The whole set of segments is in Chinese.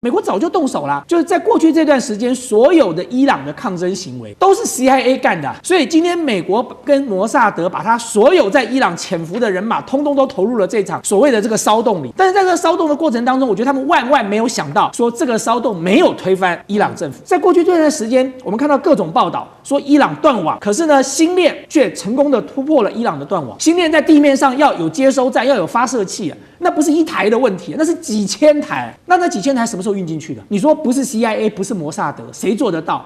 美国早就动手了，就是在过去这段时间，所有的伊朗的抗争行为都是 CIA 干的，所以今天美国跟摩萨德把他所有在伊朗潜伏的人马，通通都投入了这场所谓的这个骚动里。但是在这个骚动的过程当中，我觉得他们万万没有想到，说这个骚动没有推翻伊朗政府。在过去这段时间，我们看到各种报道说伊朗断网，可是呢，星链却成功的突破了伊朗的断网。星链在地面上要有接收站，要有发射器啊。那不是一台的问题，那是几千台。那几千台什么时候运进去的？你说不是 CIA， 不是摩萨德，谁做得到？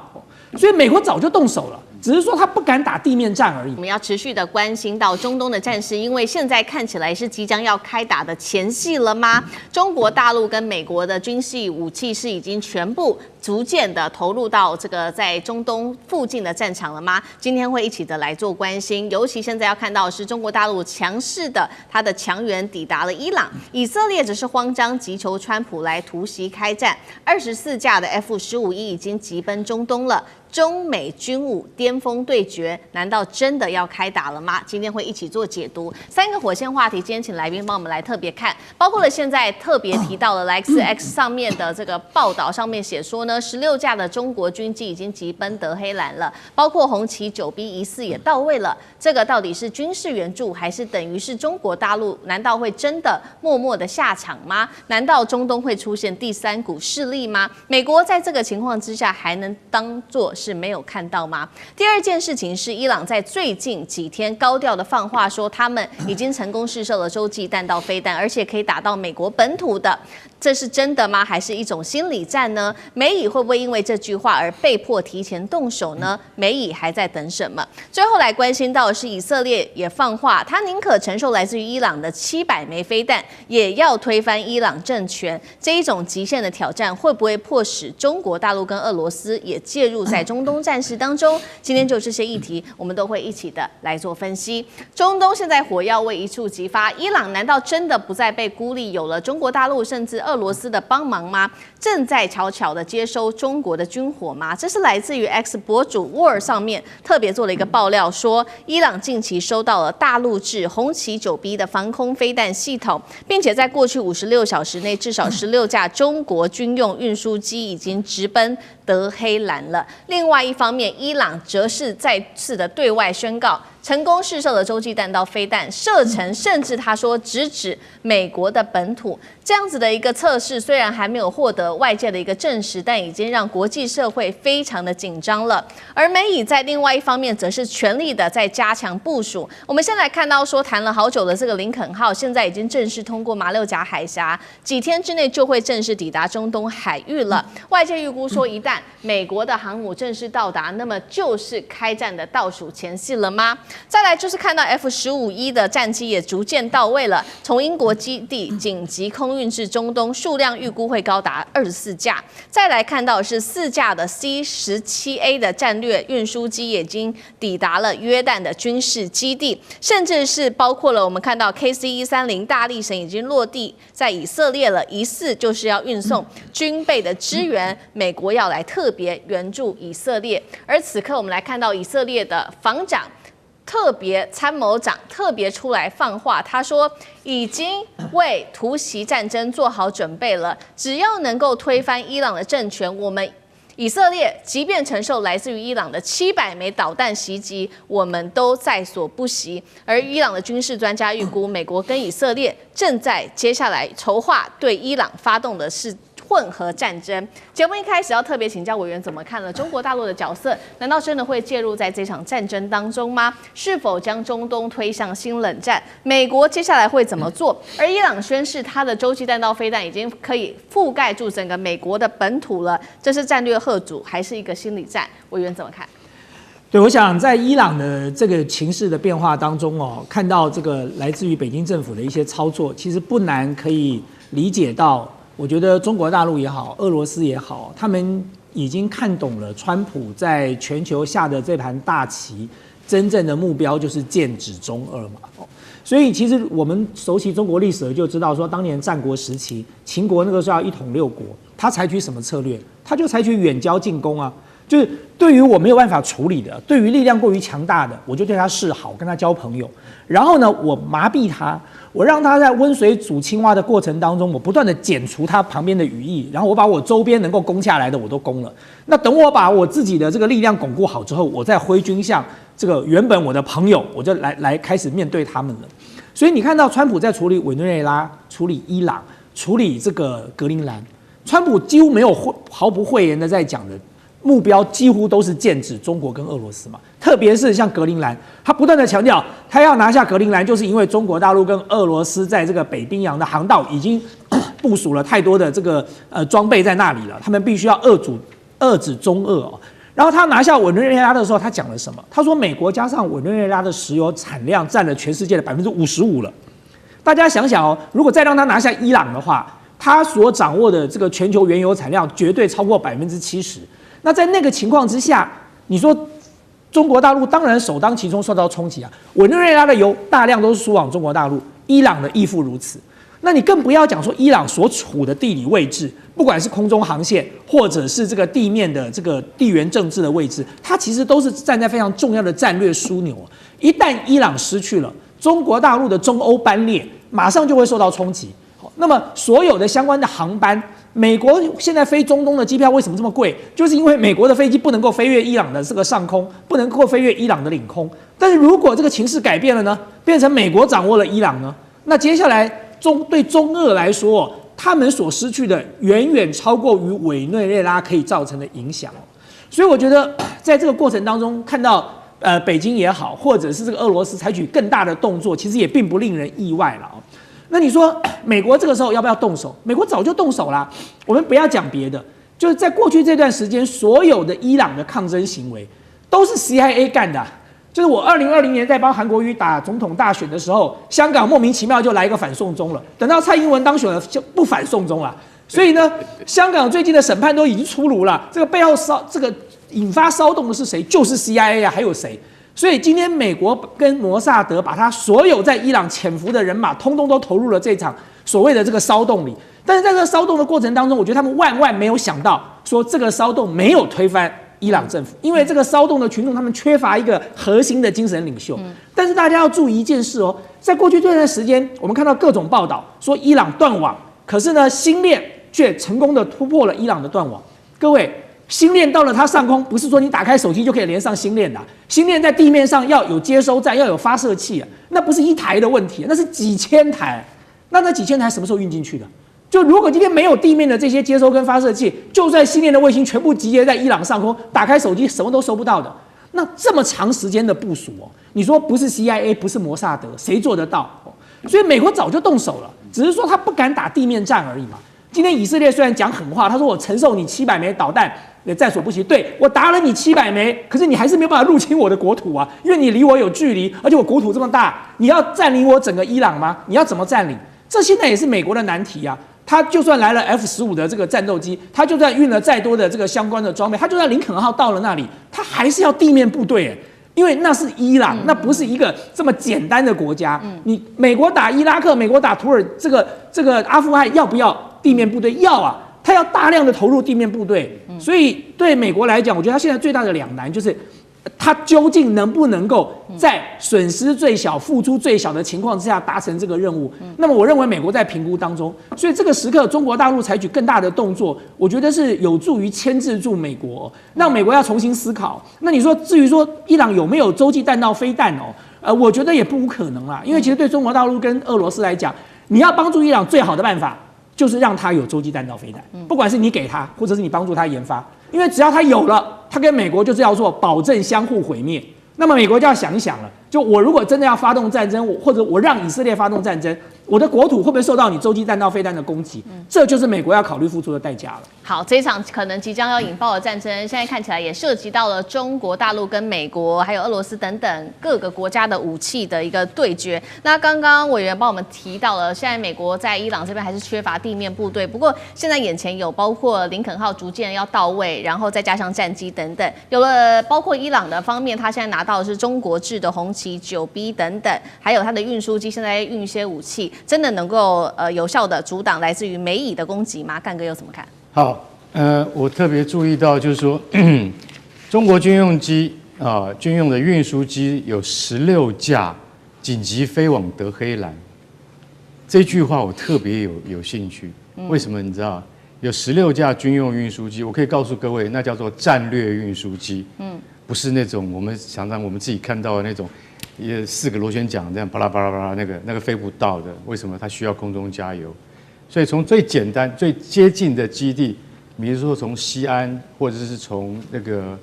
所以美国早就动手了。只是说他不敢打地面战而已。我们要持续的关心到中东的战事，因为现在看起来是即将要开打的前戏了吗？中国大陆跟美国的军事武器是已经全部逐渐的投入到这个在中东附近的战场了吗？今天会一起的来做关心，尤其现在要看到的是中国大陆强势的它的强援抵达了伊朗，以色列只是慌张急求川普来突袭开战，24架的 F-15E 已经急奔中东了。中美军武巅峰对决，难道真的要开打了吗？今天会一起做解读。3个火线话题，今天请来宾帮我们来特别看，包括了现在特别提到了 LexX 上面的这个报道，上面写说呢，16架的中国军机已经急奔德黑兰了，包括红旗9B 疑似也到位了。这个到底是军事援助，还是等于是中国大陆？难道会真的默默的下场吗？难道中东会出现第3股势力吗？美国在这个情况之下，还能当作是没有看到吗？第二件事情是，伊朗在最近几天高调的放话说，他们已经成功试射了洲际弹道飞弹，而且可以打到美国本土的，这是真的吗？还是一种心理战呢？美以会不会因为这句话而被迫提前动手呢？美以还在等什么？最后来关心到的是，以色列也放话，他宁可承受来自于伊朗的700枚飞弹，也要推翻伊朗政权。这一种极限的挑战，会不会迫使中国大陆跟俄罗斯也介入在中东战事当中？今天就这些议题，我们都会一起的来做分析。中东现在火药味一触即发，伊朗难道真的不再被孤立，有了中国大陆甚至俄罗斯的帮忙吗？正在悄悄的接收中国的军火吗？这是来自于 X 博主 War 上面特别做了一个爆料，说伊朗近期收到了大陆制红旗9B 的防空飞弹系统，并且在过去56小时内，至少16架中国军用运输机已经直奔德黑兰了。另外一方面，伊朗则是再次的对外宣告，成功试射了洲际弹道飞弹，射程甚至他说直指美国的本土。这样子的一个测试，虽然还没有获得外界的一个证实，但已经让国际社会非常的紧张了。而美以在另外一方面，则是全力的在加强部署。我们先来看到说，谈了好久的这个林肯号，现在已经正式通过马六甲海峡，几天之内就会正式抵达中东海域了。外界预估说，一旦美国的航母正式到达，那么就是开战的倒数前夕了吗？再来就是看到 F-15E 的战机也逐渐到位了，从英国基地紧急空运至中东，数量预估会高达24架。再来看到的是4架的 C-17A 的战略运输机已经抵达了约旦的军事基地，甚至是包括了我们看到 KC-130大力神已经落地在以色列了，疑似就是要运送军备的支援，美国要来特别援助以色列。而此刻我们来看到以色列的防长特别参谋长特别出来放话，他说已经为突袭战争做好准备了，只要能够推翻伊朗的政权，我们以色列即便承受来自于伊朗的700枚导弹袭击，我们都在所不惜。而伊朗的军事专家预估，美国跟以色列正在接下来筹划对伊朗发动的是混合战争。节目一开始要特别请教委员怎么看了中国大陆的角色，难道真的会介入在这场战争当中吗？是否将中东推向新冷战？美国接下来会怎么做？而伊朗宣示它的洲际弹道飞弹已经可以覆盖住整个美国的本土了，这是战略吓阻还是一个心理战？委员怎么看？对，我想在伊朗的这个情势的变化当中看到这个来自于北京政府的一些操作，其实不难可以理解到。我觉得中国大陆也好，俄罗斯也好，他们已经看懂了川普在全球下的这盘大棋，真正的目标就是剑指中俄嘛。所以其实我们熟悉中国历史就知道说，当年战国时期，秦国那个时候要一统6国，他采取什么策略？他就采取远交近攻啊。就是对于我没有办法处理的，对于力量过于强大的，我就对他示好，跟他交朋友。然后呢，我麻痹他，我让他在温水煮青蛙的过程当中，我不断的剪除他旁边的羽翼，然后我把我周边能够攻下来的我都攻了。那等我把我自己的这个力量巩固好之后，我再挥军向这个原本我的朋友，我就来开始面对他们了。所以你看到川普在处理委内瑞拉、处理伊朗、处理这个格陵兰，川普几乎没有毫不讳言的在讲的目标几乎都是剑指中国跟俄罗斯嘛。特别是像格陵兰，他不断的强调，他要拿下格陵兰，就是因为中国大陆跟俄罗斯在这个北冰洋的航道已经部署了太多的这个装备在那里了，他们必须要遏制中俄哦。然后他拿下委内瑞拉的时候，他讲了什么？他说美国加上委内瑞拉的石油产量占了全世界的55%了。大家想想哦，如果再让他拿下伊朗的话，他所掌握的这个全球原油产量绝对超过70%。那在那个情况之下，你说中国大陆当然首当其冲受到冲击啊。委内瑞拉的油大量都是输往中国大陆，伊朗的亦复如此。那你更不要讲说伊朗所处的地理位置，不管是空中航线或者是这个地面的这个地缘政治的位置，它其实都是站在非常重要的战略枢纽。一旦伊朗失去了，中国大陆的中欧班列马上就会受到冲击。那么所有的相关的航班，美国现在飞中东的机票为什么这么贵？就是因为美国的飞机不能够飞越伊朗的这个上空，不能够飞越伊朗的领空。但是如果这个情势改变了呢，变成美国掌握了伊朗呢，那接下来对中俄来说，他们所失去的远远超过于委内瑞拉可以造成的影响。所以我觉得在这个过程当中，看到北京也好，或者是这个俄罗斯采取更大的动作，其实也并不令人意外了。那你说美国这个时候要不要动手？美国早就动手啦。我们不要讲别的，就是在过去这段时间，所有的伊朗的抗争行为都是 CIA 干的。就是我2020年在帮韩国瑜打总统大选的时候，香港莫名其妙就来一个反送中了，等到蔡英文当选了就不反送中了。所以呢，香港最近的审判都已经出炉了，这个背后这个引发骚动的是谁？就是 CIA 啊，还有谁？所以今天美国跟摩萨德把他所有在伊朗潜伏的人马，通通都投入了这场所谓的这个骚动里。但是在这个骚动的过程当中，我觉得他们万万没有想到，说这个骚动没有推翻伊朗政府，因为这个骚动的群众他们缺乏一个核心的精神领袖。但是大家要注意一件事哦，在过去这段时间，我们看到各种报道说伊朗断网，可是呢，星链却成功的突破了伊朗的断网。各位，星链到了它上空，不是说你打开手机就可以连上星链的。星链在地面上要有接收站，要有发射器，那不是一台的问题，那是几千台。那几千台什么时候运进去的？就如果今天没有地面的这些接收跟发射器，就算星链的卫星全部集结在伊朗上空，打开手机什么都收不到的。那这么长时间的部署哦，你说不是 CIA 不是摩萨德，谁做得到？所以美国早就动手了，只是说他不敢打地面战而已嘛。今天以色列虽然讲狠话，他说我承受你700枚导弹也在所不惜。对，我打了你700枚，可是你还是没有办法入侵我的国土啊，因为你离我有距离，而且我国土这么大，你要占领我整个伊朗吗？你要怎么占领？这现在也是美国的难题啊。他就算来了 F-15的这个战斗机，他就算运了再多的这个相关的装备，他就算林肯号到了那里，他还是要地面部队，因为那是伊朗，那不是一个这么简单的国家。你美国打伊拉克，美国打土耳这个阿富汗，要不要地面部队？要啊，他要大量的投入地面部队。所以对美国来讲，我觉得他现在最大的两难就是，他究竟能不能够在损失最小、付出最小的情况之下达成这个任务？那么我认为美国在评估当中，所以这个时刻中国大陆采取更大的动作，我觉得是有助于牵制住美国，让美国要重新思考。那你说至于说伊朗有没有洲际弹道飞弹我觉得也不无可能啦，因为其实对中国大陆跟俄罗斯来讲，你要帮助伊朗最好的办法就是让他有洲际弹道飞弹，不管是你给他，或者是你帮助他研发。因为只要他有了，他跟美国就是要做保证相互毁灭。那么美国就要想一想了，就我如果真的要发动战争，或者我让以色列发动战争，我的国土会不会受到你洲际弹道飞弹的攻击？这就是美国要考虑付出的代价了。好，这一场可能即将要引爆的战争，现在看起来也涉及到了中国大陆跟美国，还有俄罗斯等等各个国家的武器的一个对决。那刚刚委员帮我们提到了，现在美国在伊朗这边还是缺乏地面部队，不过现在眼前有包括林肯号逐渐要到位，然后再加上战机等等，有了包括伊朗的方面，他现在拿到的是中国制的红旗9B 等等，还有它的运输机现在运一些武器，真的能够有效的阻挡来自于美以的攻击吗？干哥又怎么看？好，我特别注意到，就是说，中国军用机军用的运输机有16架紧急飞往德黑兰。这句话我特别有兴趣，为什么？你知道，有16架军用运输机，我可以告诉各位，那叫做战略运输机，不是那种我们常常我们自己看到的那种，也4个螺旋桨这样巴拉巴拉巴拉那个飞不到的。为什么？它需要空中加油。所以从最简单、最接近的基地，比如说从西安，或者是从那个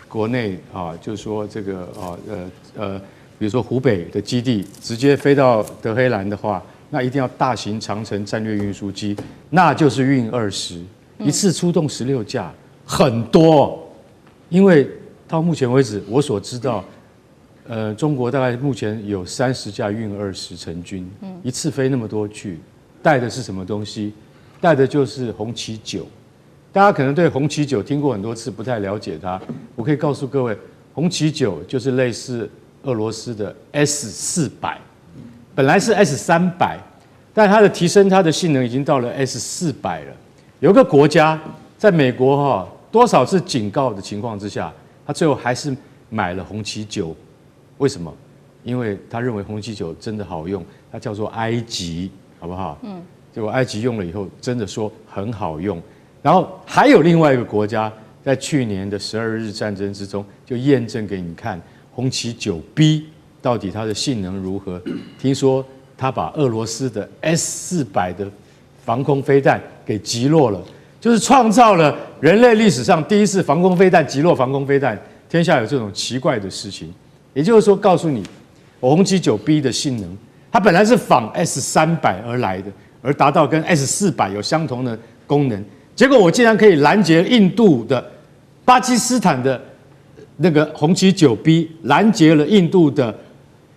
国内就是说这个比如说湖北的基地，直接飞到德黑兰的话，那一定要大型长程战略运输机，那就是运20，一次出动16架，很多。因为到目前为止，我所知道，中国大概目前有30架运20成军，一次飞那么多去，带的是什么东西？带的就是红旗9。大家可能对红旗9听过很多次，不太了解它。我可以告诉各位，红旗9就是类似俄罗斯的 S400，本来是 S300，但它的提升它的性能已经到了 S400了。有个国家在美国多少次警告的情况之下，他最后还是买了红旗9。为什么？因为他认为红旗9真的好用，它叫做埃及，好不好？结果埃及用了以后，真的说很好用。然后还有另外一个国家，在去年的12日战争之中，就验证给你看红旗9B 到底它的性能如何。听说他把俄罗斯的 S400的防空飞弹给击落了，就是创造了人类历史上第一次防空飞弹击落防空飞弹。天下有这种奇怪的事情，也就是说，告诉你，红旗9B 的性能，它本来是仿 S300而来的，而达到跟 S400有相同的功能。结果我竟然可以拦截印度的、巴基斯坦的那个红旗9B，拦截了印度的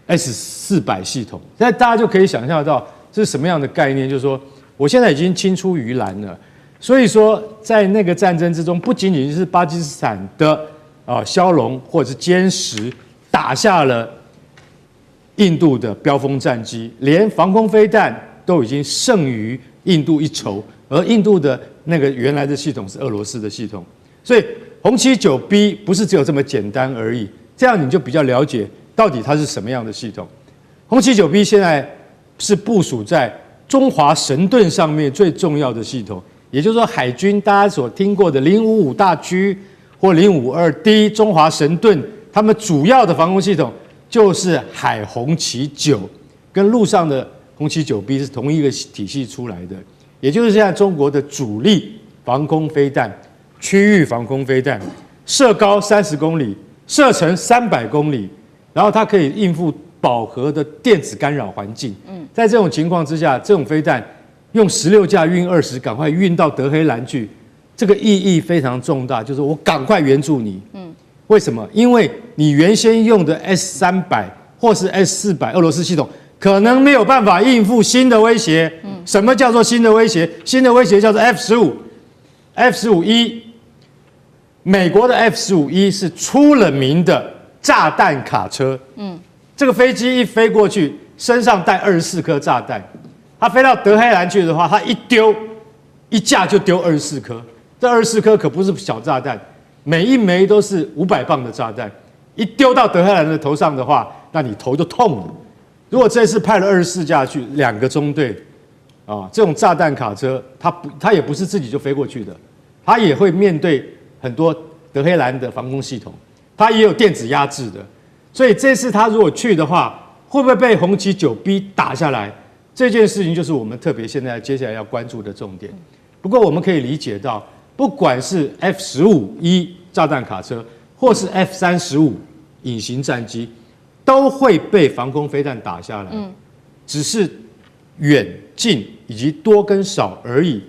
S400系统。现在大家就可以想象到这是什么样的概念，就是说，我现在已经青出于蓝了。所以说，在那个战争之中，不仅仅是巴基斯坦的枭龙或者是歼10打下了印度的标风战机，连防空飞弹都已经胜于印度一筹。而印度的那个原来的系统是俄罗斯的系统，所以红旗9B 不是只有这么简单而已。这样你就比较了解到底它是什么样的系统。红旗9B 现在是部署在中华神盾上面最重要的系统，也就是说海军大家所听过的055大驱或052D 中华神盾，他们主要的防空系统就是海红旗9，跟陆上的红旗9B 是同一个体系出来的。也就是现在中国的主力防空飞弹、区域防空飞弹，射高30公里，射程300公里，然后它可以应付饱和的电子干扰环境。在这种情况之下，这种飞弹用16架运20，赶快运到德黑兰去，这个意义非常重大，就是我赶快援助你。为什么？因为你原先用的 S300或是 S400俄罗斯系统，可能没有办法应付新的威胁。什么叫做新的威胁？新的威胁叫做 F-15E。美国的 F-15E 是出了名的炸弹卡车。这个飞机一飞过去，身上带24颗炸弹。它飞到德黑兰去的话，它一丢，一架就丢24颗。这24颗可不是小炸弹，每一枚都是500磅的炸弹。一丢到德黑兰的头上的话，那你头就痛了。如果这次派了24架去，2个中队。这种炸弹卡车，它也不是自己就飞过去的，它也会面对很多德黑兰的防空系统，它也有电子压制的，所以这次它如果去的话，会不会被红旗9B 打下来？这件事情就是我们特别现在接下来要关注的重点。不过我们可以理解到，不管是 F-15E 炸弹卡车，或是 F-35隐形战机，都会被防空飞弹打下来，只是远近以及多跟少而已。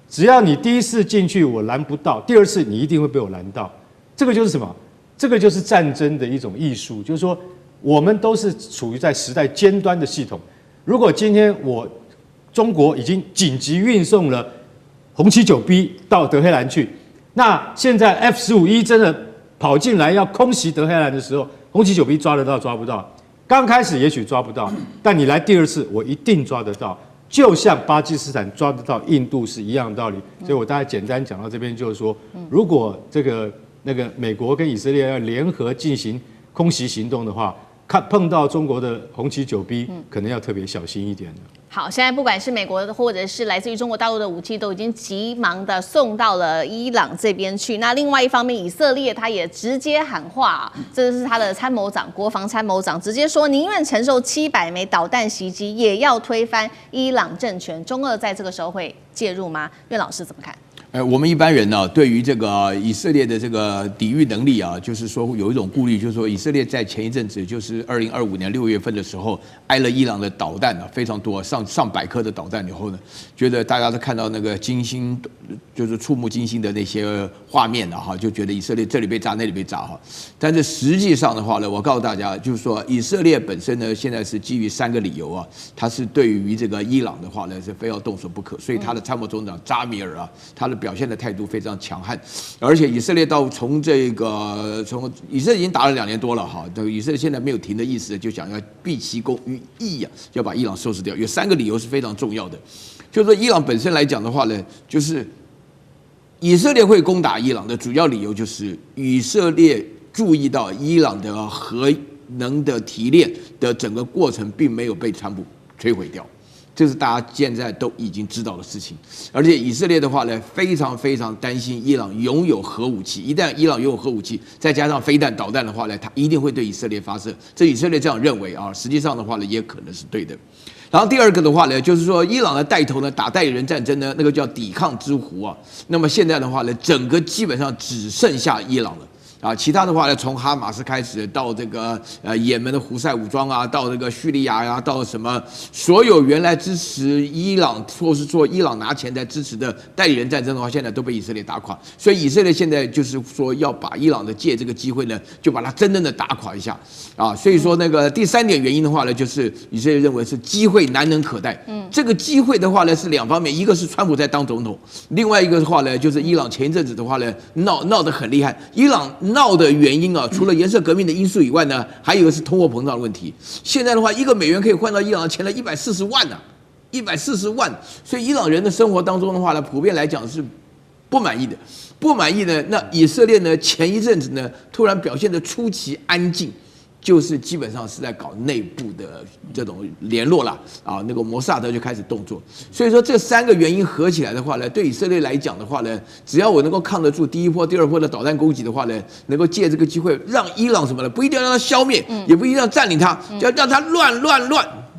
只要你第一次进去我拦不到，第二次你一定会被我拦到。这个就是什么？这个就是战争的一种艺术，就是说我们都是处于在时代尖端的系统。如果今天中国已经紧急运送了红旗9B 到德黑兰去，那现在 F-15E 真的跑进来要空袭德黑兰的时候，红旗9B 抓得到抓不到？刚开始也许抓不到，但你来第二次，我一定抓得到，就像巴基斯坦抓得到印度是一样的道理。所以我大概简单讲到这边，就是说，如果这个那个美国跟以色列要联合进行空袭行动的话，碰到中国的红旗9B，可能要特别小心一点了。好，现在不管是美国的或者是来自于中国大陆的武器，都已经急忙的送到了伊朗这边去。那另外一方面，以色列他也直接喊话，这是他的参谋长，国防参谋长直接说，宁愿承受700枚导弹袭击，也要推翻伊朗政权。中俄在这个时候会介入吗？苑老师怎么看？我们一般人呢，对于这个以色列的这个抵御能力啊，就是说有一种顾虑，就是说以色列在前一阵子，就是2025年6月份的时候，挨了伊朗的导弹啊，非常多，上百颗的导弹以后呢，觉得大家都看到那个惊心，就是触目惊心的那些画面了哈，就觉得以色列这里被炸那里被炸哈。但是实际上的话呢，我告诉大家，就是说以色列本身呢，现在是基于3个理由啊，它是对于这个伊朗的话呢是非要动手不可，所以他的参谋总长扎米尔啊，他的表现的态度非常强悍，而且以色列从以色列已经打了2年多了哈，以色列现在没有停的意思，就想要毕其功于一啊，要把伊朗收拾掉。有3个理由是非常重要的，就是说伊朗本身来讲的话呢，就是以色列会攻打伊朗的主要理由就是以色列注意到伊朗的核能的提炼的整个过程并没有被全部摧毁掉。这是大家现在都已经知道的事情，而且以色列的话呢，非常非常担心伊朗拥有核武器。一旦伊朗拥有核武器，再加上飞弹、导弹的话呢，它一定会对以色列发射。这以色列这样认为啊，实际上的话呢，也可能是对的。然后第二个的话呢，就是说伊朗的带头呢打代理人战争呢，那个叫抵抗之湖啊。那么现在的话呢，整个基本上只剩下伊朗了。啊，其他的话呢，从哈马斯开始到这个也门的胡塞武装啊，到这个叙利亚呀，到什么所有原来支持伊朗或是说伊朗拿钱在支持的代理人战争的话，现在都被以色列打垮。所以以色列现在就是说要把伊朗的借这个机会呢，就把它真正的打垮一下啊。所以说那个第3点原因的话呢，就是以色列认为是机会难能可待。这个机会的话呢是2方面，一个是川普在当总统，另外一个的话呢就是伊朗前一阵子的话呢闹得很厉害，伊朗闹的原因啊，除了颜色革命的因素以外呢，还有一个是通货膨胀的问题。现在的话，1个美元可以换到伊朗的钱了140万呢，140万。所以伊朗人的生活当中的话呢，普遍来讲是不满意的。不满意呢，那以色列呢，前一阵子呢，突然表现得出奇安静。就是基本上是在搞内部的这种联络了啊，那个摩萨德就开始动作，所以说这3个原因合起来的话呢，对以色列来讲的话呢，只要我能够抗得住第1波、第2波的导弹攻击的话呢，能够借这个机会让伊朗什么呢？不一定要让它消灭，也不一定要占领它，要让它乱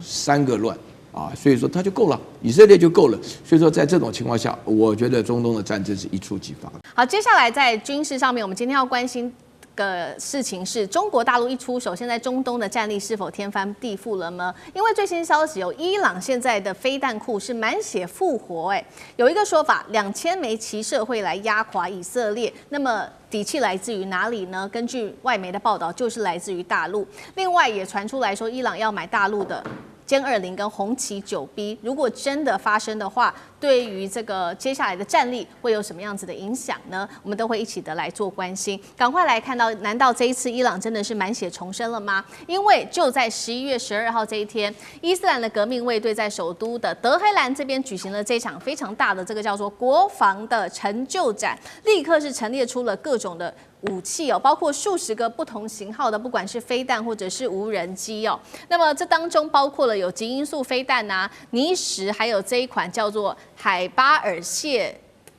，3个乱啊，所以说它就够了，以色列就够了。所以说在这种情况下，我觉得中东的战争是一触即发。好，接下来在军事上面，我们今天要关心个事情是中国大陆一出手，现在中东的战力是否天翻地覆了呢？因为最新消息有伊朗现在的飞弹库是满血复活，有一个说法，2000枚齐射会来压垮以色列。那么底气来自于哪里呢？根据外媒的报道，就是来自于大陆。另外也传出来说，伊朗要买大陆的歼20跟红旗9B，如果真的发生的话，对于这个接下来的战力会有什么样子的影响呢？我们都会一起的来做关心。赶快来看到，难道这一次伊朗真的是满血重生了吗？因为就在11月12号这一天，伊斯兰的革命卫队在首都的德黑兰这边举行了这场非常大的这个叫做国防的成就展，立刻是陈列出了各种的武器哦，包括数十个不同型号的，不管是飞弹或者是无人机哦。那么这当中包括了有极音速飞弹啊、尼什，还有这一款叫做海巴尔谢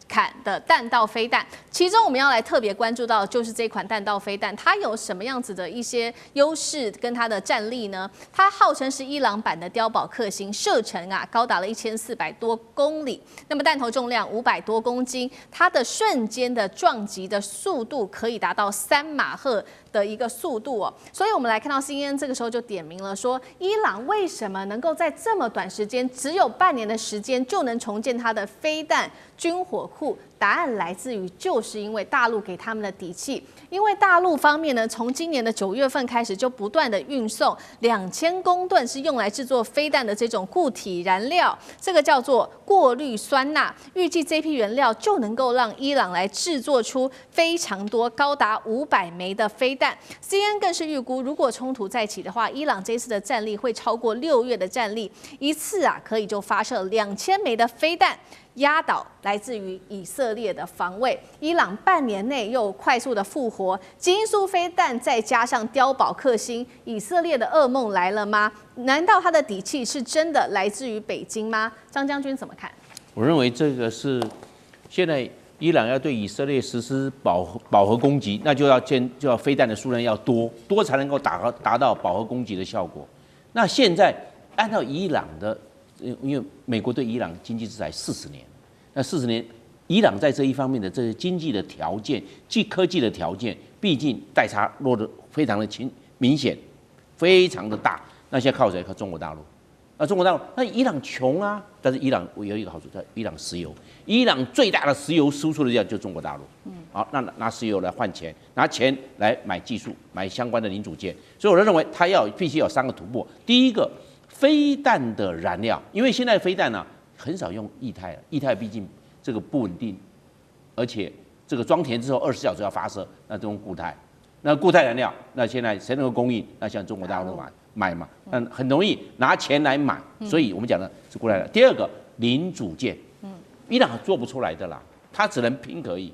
坎的弹道飞弹，其中我们要来特别关注到就是这款弹道飞弹，它有什么样子的一些优势跟它的战力呢？它号称是伊朗版的碉堡克星，射程啊高达了1400多公里，那么弹头重量500多公斤，它的瞬间的撞击的速度可以达到3马赫的一个速度哦。所以我们来看到 CNN 这个时候就点名了说，伊朗为什么能够在这么短时间，只有半年的时间就能重建它的飞弹军火库？答案来自于，就是因为大陆给他们的底气。因为大陆方面呢，从今年的9月份开始，就不断的运送2000公吨是用来制作飞弹的这种固体燃料，这个叫做过氯酸钠。预计这批原料就能够让伊朗来制作出非常多，高达500枚的飞弹。CNN 更是预估，如果冲突再起的话，伊朗这次的战力会超过6月的战力，一次啊可以就发射2000枚的飞弹。压倒来自于以色列的防卫。伊朗半年内又快速的复活，基因素飞弹再加上碉堡克星，以色列的噩梦来了吗？难道他的底气是真的来自于北京吗？张将军怎么看？我认为这个是现在伊朗要对以色列实施饱和攻击，那就要飞弹的数量要多才能够达到饱和攻击的效果。那现在按照伊朗的，因为美国对伊朗经济制裁40年，那40年，伊朗在这一方面的这些经济的条件、科技的条件，毕竟代差落得非常的明显，非常的大。那现在靠谁？靠中国大陆。那中国大陆，那伊朗穷啊，但是伊朗有一个好处，叫伊朗石油。伊朗最大的石油输出的地方就是中国大陆。好，那拿石油来换钱，拿钱来买技术，买相关的零组件。所以我认为它必须有3个突破。第一个，飞弹的燃料，因为现在飞弹呢很少用液态了，液态毕竟这个不稳定，而且这个装填之后20小时要发射，那都用固态。那固态燃料，那现在谁能够供应？那像中国大陆买嘛，很容易拿钱来买，所以我们讲的是固态燃料。第二个零组件，伊朗做不出来的啦，它只能拼可以。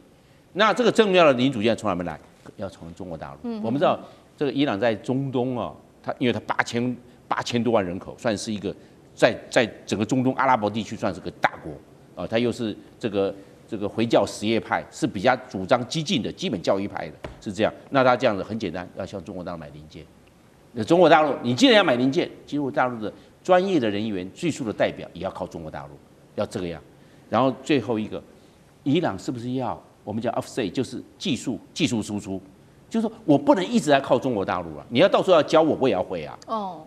那这个重要的零组件从哪边来？要从中国大陆。我们知道这个伊朗在中东啊，因为它8000多万人口，算是一个在整个中东阿拉伯地区算是个大国啊，它又是这个回教什叶派，是比较主张激进的基本教义派的，是这样。那他这样子很简单，要向中国大陆买零件。那中国大陆，你既然要买零件，中国大陆的专业的人员、技术的代表也要靠中国大陆，要这个样。然后最后一个，伊朗是不是要我们讲 offset， 就是技术输出？就是说我不能一直在靠中国大陆了，你要到时候要教我，我也要会啊。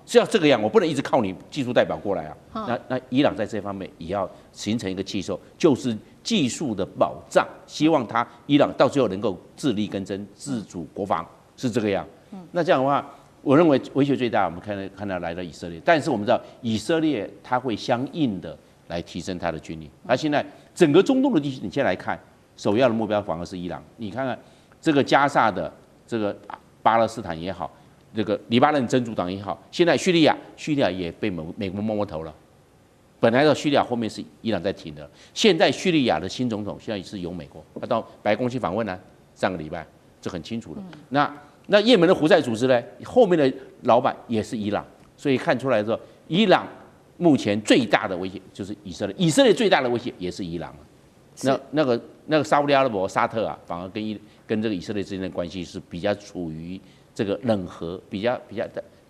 是要这个样，我不能一直靠你技术代表过来啊。那伊朗在这方面也要形成一个气候，就是技术的保障，希望伊朗到最后能够自力更生、自主国防，是这个样。那这样的话，我认为威胁最大，我们看到来了以色列，但是我们知道以色列它会相应的来提升它的军力。它现在整个中东的地区，你现在来看，首要的目标反而是伊朗。你看看这个加萨的这个巴勒斯坦也好，这个黎巴嫩真主党也好，现在叙利亚也被美国摸头了。本来的叙利亚后面是伊朗在挺的，现在叙利亚的新总统现在是由美国，他到白宫去访问呢，上个礼拜这很清楚了。那也门的胡塞组织呢，后面的老板也是伊朗，所以看出来说，伊朗目前最大的威胁就是以色列，以色列最大的威胁也是伊朗。那个沙烏地阿拉伯沙特啊，反而跟这个以色列之间的关系是比较处于这个冷和，比较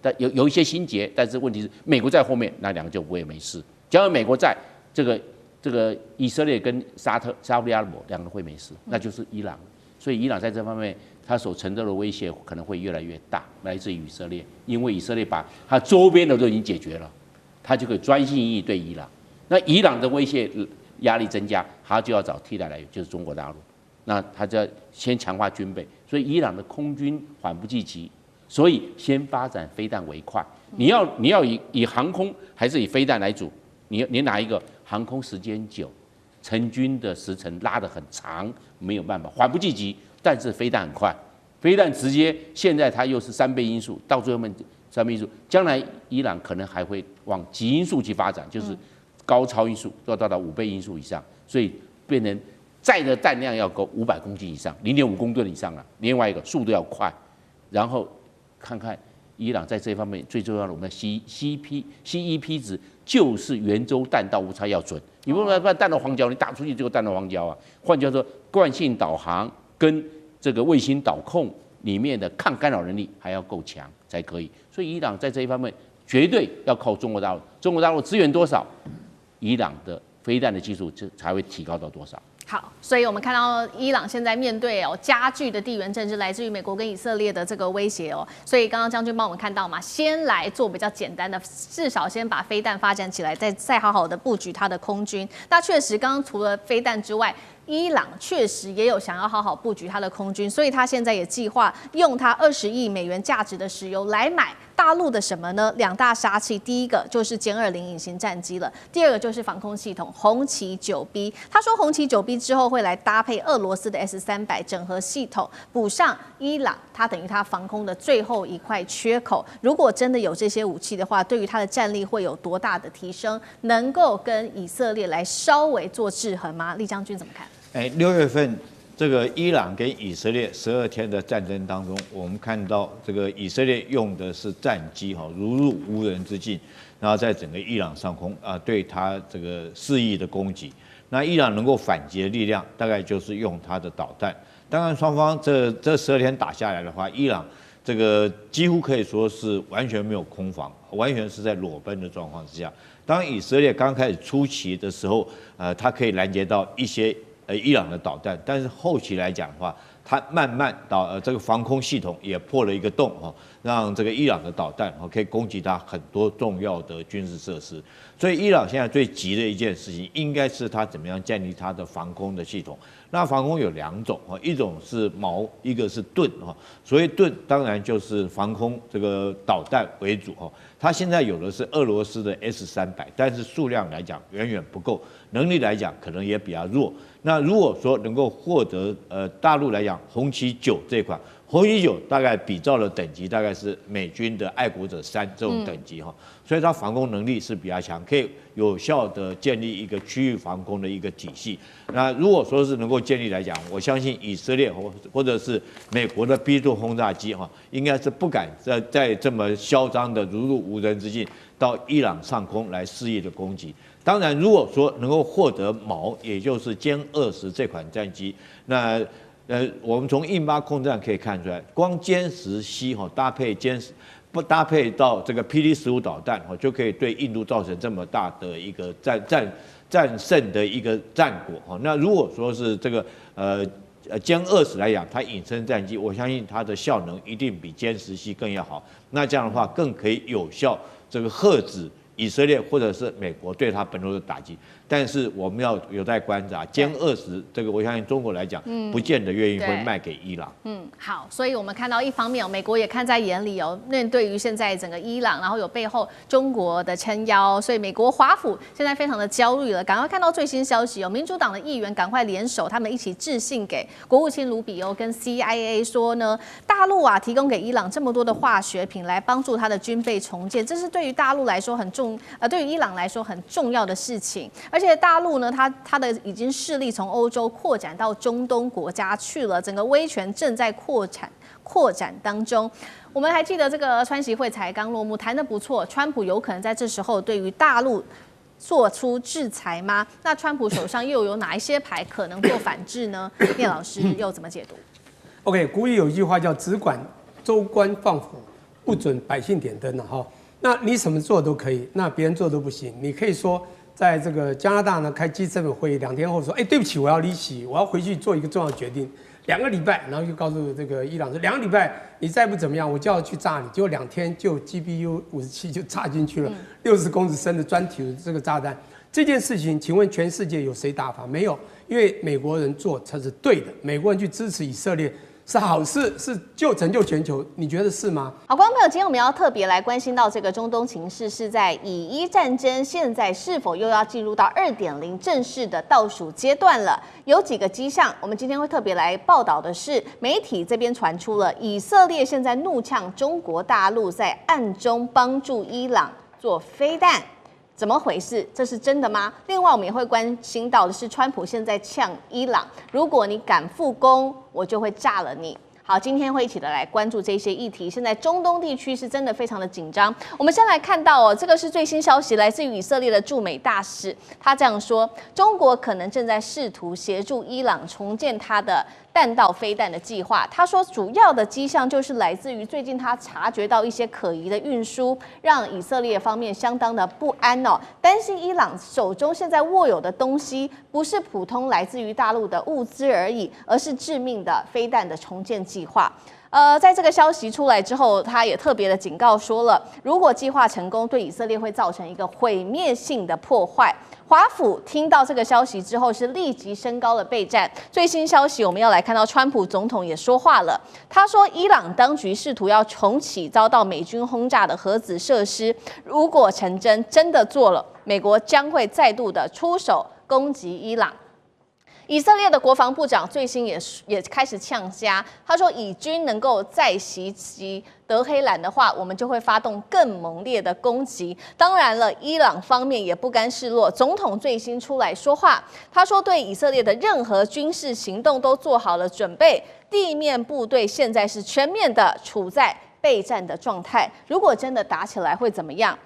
但有一些心结，但是问题是美国在后面，那2个就不会没事。假如美国在这个以色列跟沙烏地阿拉伯2个会没事，那就是伊朗。所以伊朗在这方面，它所承受的威胁可能会越来越大，来自于以色列，因为以色列把它周边的都已经解决了，它就可以专心应对伊朗。那伊朗的威胁压力增加，它就要找替代来源，就是中国大陆。那它就要先强化军备，所以伊朗的空军缓不济急，所以先发展飞弹为快。你要以航空还是以飞弹来组？你哪一个？航空时间久，成军的时程拉得很长，没有办法，缓不济急。但是飞弹很快，飞弹直接现在它又是3倍音速，到最后面3倍音速，将来伊朗可能还会往极音速去发展，就是高超音速要到达5倍音速以上，所以变成载的弹量要够500公斤以上，0.5公吨以上了。另外一个速度要快，然后看看伊朗在这方面最重要的，我们的 CEP 值就是圆周弹道误差要准。你不能把弹道黄胶，你打出去就弹道黄胶啊。换句话说，惯性导航跟这个卫星导控里面的抗干扰能力还要够强才可以。所以伊朗在这一方面绝对要靠中国大陆，中国大陆支援多少，伊朗的飞弹的技术才会提高到多少。好，所以我们看到伊朗现在面对加剧的地缘政治，来自于美国跟以色列的这个威胁哦。所以刚刚将军帮我们看到嘛，先来做比较简单的，至少先把飞弹发展起来，再好好的布局它的空军。那确实，刚刚除了飞弹之外，伊朗确实也有想要好好布局它的空军，所以他现在也计划用它20亿美元价值的石油来买大陆的什么呢？2大杀器，第一个就是歼20隐形战机了，第二个就是防空系统红旗 9B。他说红旗 9B 之后会来搭配俄罗斯的 S300整合系统，补上伊朗，它等于它防空的最后一块缺口。如果真的有这些武器的话，对于它的战力会有多大的提升？能够跟以色列来稍微做制衡吗？厉将军怎么看？6月份。这个伊朗跟以色列12天的战争当中，我们看到这个以色列用的是战机如入无人之境，然后在整个伊朗上空对它这个肆意的攻击。那伊朗能够反击的力量，大概就是用它的导弹。当然，双方这12天打下来的话，伊朗这个几乎可以说是完全没有空防，完全是在裸奔的状况之下。当以色列刚开始初期的时候，它可以拦截到一些。伊朗的导弹，但是后期来讲的话，它慢慢这个防空系统也破了一个洞让这个伊朗的导弹可以攻击它很多重要的军事设施。所以伊朗现在最急的一件事情，应该是它怎么样建立它的防空的系统。那防空有2种一种是矛，一个是盾所谓盾，当然就是防空这个导弹为主它现在有的是俄罗斯的 S300，但是数量来讲远远不够，能力来讲可能也比较弱。那如果说能够获得大陆来讲红旗9这款，红旗9大概比照的等级大概是美军的爱国者3这种等级所以它防空能力是比较强，可以有效的建立一个区域防空的一个体系。那如果说是能够建立来讲，我相信以色列或者是美国的 B2 轰炸机应该是不敢再这么嚣张的如入无人之境到伊朗上空来肆意的攻击。当然，如果说能够获得矛，也就是歼20这款战机，那我们从印巴空战可以看出来，光歼10C搭配到这个PD-15导弹就可以对印度造成这么大的一个战胜的一个战果那如果说是这个歼20来讲，它隐身战机，我相信它的效能一定比歼10C更要好。那这样的话，更可以有效这个遏止以色列或者是美国对它本土的打击。但是我们要有待观察，歼20这个，我相信中国来讲，不见得愿意会卖给伊朗。好，所以我们看到一方面美国也看在眼里面对于现在整个伊朗，然后有背后中国的撑腰，所以美国华府现在非常的焦虑了。赶快看到最新消息民主党的议员赶快联手，他们一起致信给国务卿卢比欧跟 CIA 说呢，大陆提供给伊朗这么多的化学品来帮助他的军备重建，这是对于大陆来说对于伊朗来说很重要的事情。而且大陆呢，它的已经势力从欧洲扩展到中东国家去了，整个威权正在扩展当中。我们还记得这个川习会才刚落幕，谈得不错，川普有可能在这时候对于大陆做出制裁吗？那川普手上又有哪一些牌可能做反制呢？聂老师又怎么解读 ？OK， 古语有一句话叫“只管州官放火，不准百姓点灯”那你什么做都可以，那别人做都不行。你可以说。在这个加拿大呢开 G7 会议，2天后说，对不起，我要离席，我要回去做一个重要决定，2个礼拜，然后就告诉这个伊朗说，2个礼拜你再不怎么样，我就要去炸你，结果2天就 GBU-57就炸进去了，60公尺深的专体的这个炸弹。这件事情，请问全世界有谁打法？没有，因为美国人做才是对的，美国人去支持以色列。是好事，是拯救全球，你觉得是吗？好，观众朋友，今天我们要特别来关心到这个中东情势，是在以伊战争现在是否又要进入到2.0正式的倒数阶段了？有几个迹象，我们今天会特别来报道的是，媒体这边传出了以色列现在怒呛中国大陆在暗中帮助伊朗做飞弹。怎么回事？这是真的吗？另外，我们也会关心到的是，川普现在呛伊朗，如果你敢复攻，我就会炸了你。好，今天会一起的来关注这些议题。现在中东地区是真的非常的紧张。我们先来看到这个是最新消息，来自于以色列的驻美大使，他这样说：中国可能正在试图协助伊朗重建他的弹道飞弹的计划。他说，主要的迹象就是来自于最近他察觉到一些可疑的运输，让以色列方面相当的不安担心伊朗手中现在握有的东西不是普通来自于大陆的物资而已，而是致命的飞弹的重建计划。在这个消息出来之后，他也特别的警告说了，如果计划成功，对以色列会造成一个毁灭性的破坏。华府听到这个消息之后，是立即升高了备战。最新消息，我们要来看到川普总统也说话了，他说，伊朗当局试图要重启遭到美军轰炸的核子设施，如果成真，真的做了，美国将会再度的出手攻击伊朗。以色列的国防部长最新也开始呛瞎，他说，以军能够再袭击德黑兰的话，我们就会发动更猛烈的攻击。当然了，伊朗方面也不甘示弱，总统最新出来说话，他说对以色列的任何军事行动都做好了准备，地面部队现在是全面的处在备战的状态。如果真的打起来会怎么样？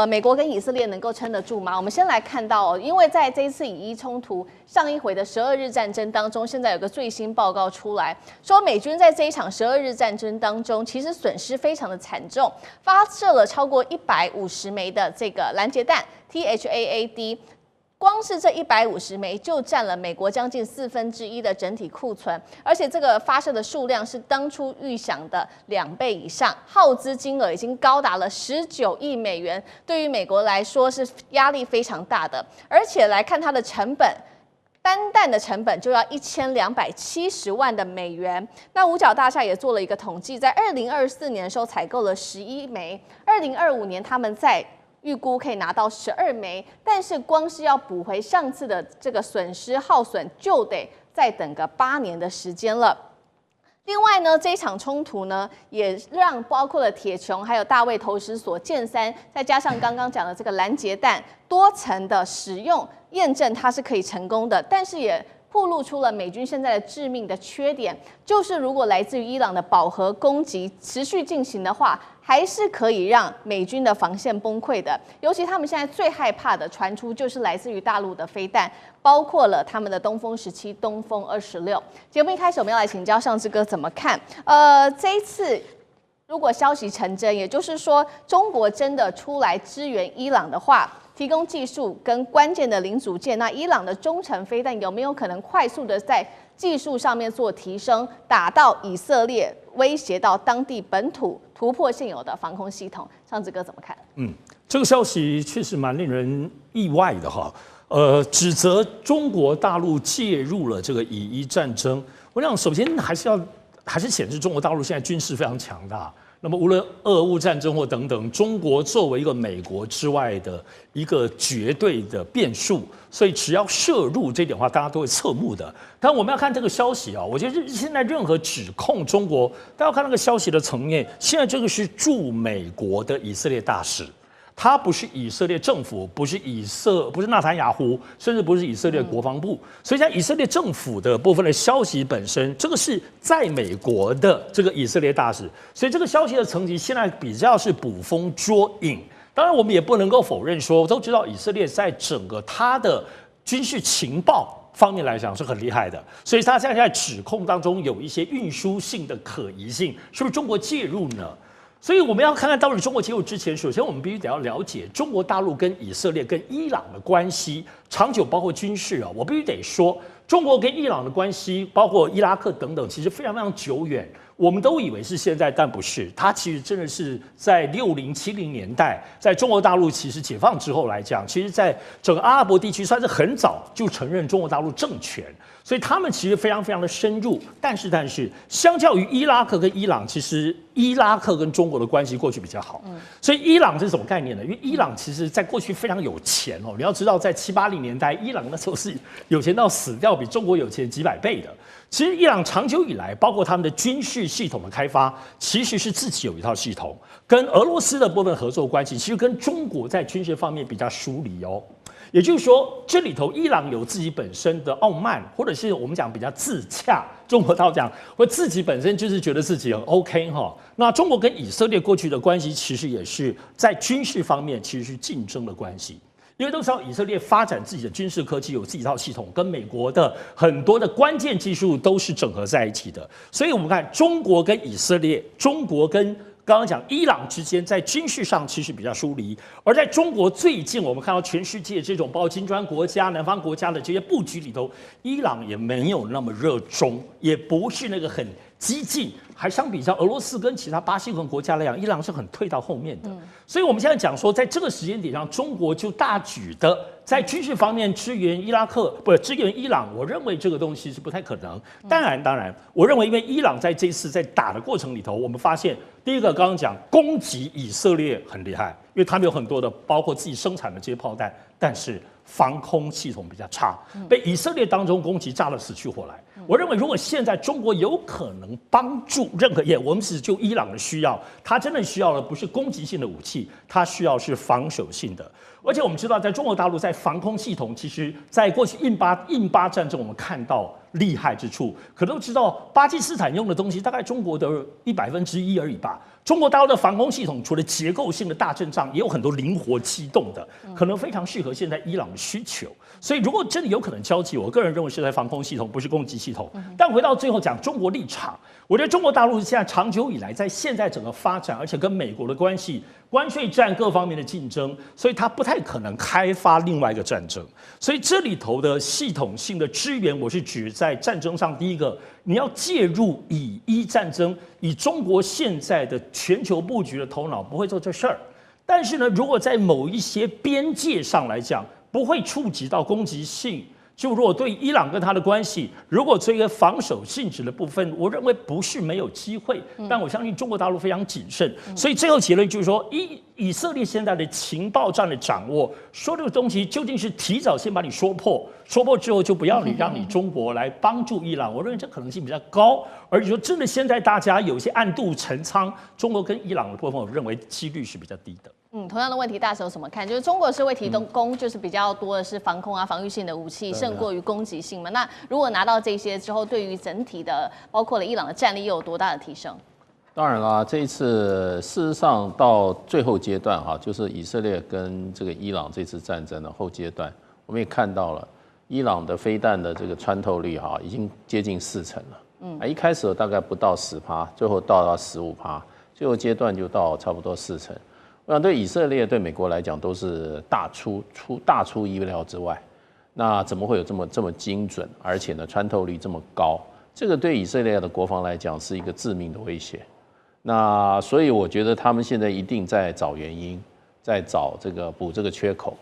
美国跟以色列能够撑得住吗？我们先来看到因为在这一次以伊冲突上一回的12日战争当中，现在有个最新报告出来，说美军在这一场12日战争当中，其实损失非常的惨重，发射了超过150枚的这个拦截弹 THAAD。光是这150枚就占了美国将近1/4的整体库存，而且这个发射的数量是当初预想的2倍以上，耗资金额已经高达了19亿美元，对于美国来说是压力非常大的。而且来看它的成本，单弹的成本就要1270万的美元。那五角大厦也做了一个统计，在2024年的时候采购了11枚，2025年他们在预估可以拿到12枚，但是光是要补回上次的这个损失耗损，就得再等个8年的时间了。另外呢，这一场冲突呢，也让包括了铁穹还有大卫投石所剑3，再加上刚刚讲的这个拦截弹多层的使用验证，它是可以成功的，但是也暴露出了美军现在的致命的缺点，就是如果来自于伊朗的饱和攻击持续进行的话，还是可以让美军的防线崩溃的。尤其他们现在最害怕的传出就是来自于大陆的飞弹，包括了他们的东风17、东风26。节目一开始我们要来请教尚志哥怎么看？这一次如果消息成真，也就是说中国真的出来支援伊朗的话，提供技术跟关键的零组件，那伊朗的中程飞弹有没有可能快速的在技术上面做提升，打到以色列，威胁到当地本土，突破现有的防空系统？尚志哥怎么看？这个消息确实蛮令人意外的哈。指责中国大陆介入了这个以伊战争，我想首先还是显示中国大陆现在军事非常强大。那么无论俄乌战争或等等，中国作为一个美国之外的一个绝对的变数，所以只要涉入这点的话，大家都会侧目的。但我们要看这个消息啊，我觉得现在任何指控中国，大家要看那个消息的层面。现在这个是驻美国的以色列大使。他不是以色列政府，不是纳坦雅胡，甚至不是以色列国防部，所以在以色列政府的部分的消息本身，这个是在美国的这个以色列大使，所以这个消息的层级现在比较是捕风捉影。当然，我们也不能够否认说，都知道以色列在整个它的军事情报方面来讲是很厉害的，所以他现在指控当中有一些运输性的可疑性，是不是中国介入呢？所以我们要看看到底中国介入之前，首先我们必须得要了解中国大陆跟以色列跟伊朗的关系，长久包括军事啊，我必须得说，中国跟伊朗的关系，包括伊拉克等等，其实非常非常久远。我们都以为是现在，但不是。它其实真的是在60、70年代，在中国大陆其实解放之后来讲，其实在整个阿拉伯地区算是很早就承认中国大陆政权，所以他们其实非常非常的深入。但是，相较于伊拉克跟伊朗，其实伊拉克跟中国的关系过去比较好。所以伊朗是什么概念呢？因为伊朗其实在过去非常有钱哦。你要知道，在70、80年代，伊朗那时候是有钱到死掉，比中国有钱几百倍的。其实伊朗长久以来，包括他们的军事系统的开发，其实是自己有一套系统，跟俄罗斯的部分合作关系，其实跟中国在军事方面比较疏离哦。也就是说，这里头伊朗有自己本身的傲慢，或者是我们讲比较自洽，中国到讲，或自己本身就是觉得自己很 OK 哈。那中国跟以色列过去的关系，其实也是在军事方面其实是竞争的关系。因为都知道以色列发展自己的军事科技，有自己一套系统，跟美国的很多的关键技术都是整合在一起的。所以我们看中国跟以色列，中国跟刚刚讲伊朗之间在军事上其实比较疏离，而在中国最近我们看到全世界这种包括金砖国家、南方国家的这些布局里头，伊朗也没有那么热衷，也不是那个很激进，还相比较俄罗斯跟其他巴西跟国家来讲，伊朗是很退到后面的。所以我们现在讲说，在这个时间点上，中国就大举的在军事方面支援支援伊朗，我认为这个东西是不太可能。当然，我认为因为伊朗在这次在打的过程里头，我们发现第一个刚刚讲攻击以色列很厉害，因为他们有很多的包括自己生产的这些炮弹，但是防空系统比较差，被以色列当中攻击炸得死去活来。我认为，如果现在中国有可能帮助任何我们只就伊朗的需要，他真的需要的不是攻击性的武器，他需要是防守性的。而且我们知道，在中国大陆在防空系统，其实在过去印巴战争，我们看到厉害之处，可都知道巴基斯坦用的东西大概中国的1/100而已吧。中国大陆的防空系统除了结构性的大阵仗，也有很多灵活机动的，可能非常适合现在伊朗的需求。所以如果真的有可能交集，我个人认为是在防空系统，不是攻击系统。但回到最后讲中国立场，我觉得中国大陆现在长久以来在现在整个发展，而且跟美国的关系、关税战各方面的竞争，所以它不太可能开发另外一个战争。所以这里头的系统性的支援，我是指在战争上，第一个你要介入以伊战争，以中国现在的全球布局的头脑不会做这事儿。但是呢，如果在某一些边界上来讲，不会触及到攻击性。就如果对伊朗跟他的关系，如果这个防守性质的部分，我认为不是没有机会，但我相信中国大陆非常谨慎，所以最后结论就是说，以色列现在的情报战的掌握，说这个东西究竟是提早先把你说破之后就不要让你中国来帮助伊朗，我认为这可能性比较高，而且说真的，现在大家有些暗度陈仓，中国跟伊朗的部分，我认为几率是比较低的。同样的问题，大使有什么看？就是中国是会提供就是比较多的是防空啊、防御性的武器，胜过于攻击性嘛？那如果拿到这些之后，对于整体的包括了伊朗的战力又有多大的提升？当然啦，这一次事实上到最后阶段哈，就是以色列跟这个伊朗这次战争的后阶段，我们也看到了伊朗的飞弹的这个穿透率哈，已经接近40%了。一开始大概不到10%，最后到15%，最后阶段就到差不多40%。我想对以色列、对美国来讲都是大出意料之外。那怎么会有这么精准，而且呢穿透率这么高？这个对以色列的国防来讲是一个致命的威胁。那所以我觉得他们现在一定在找原因，在找补这个缺口。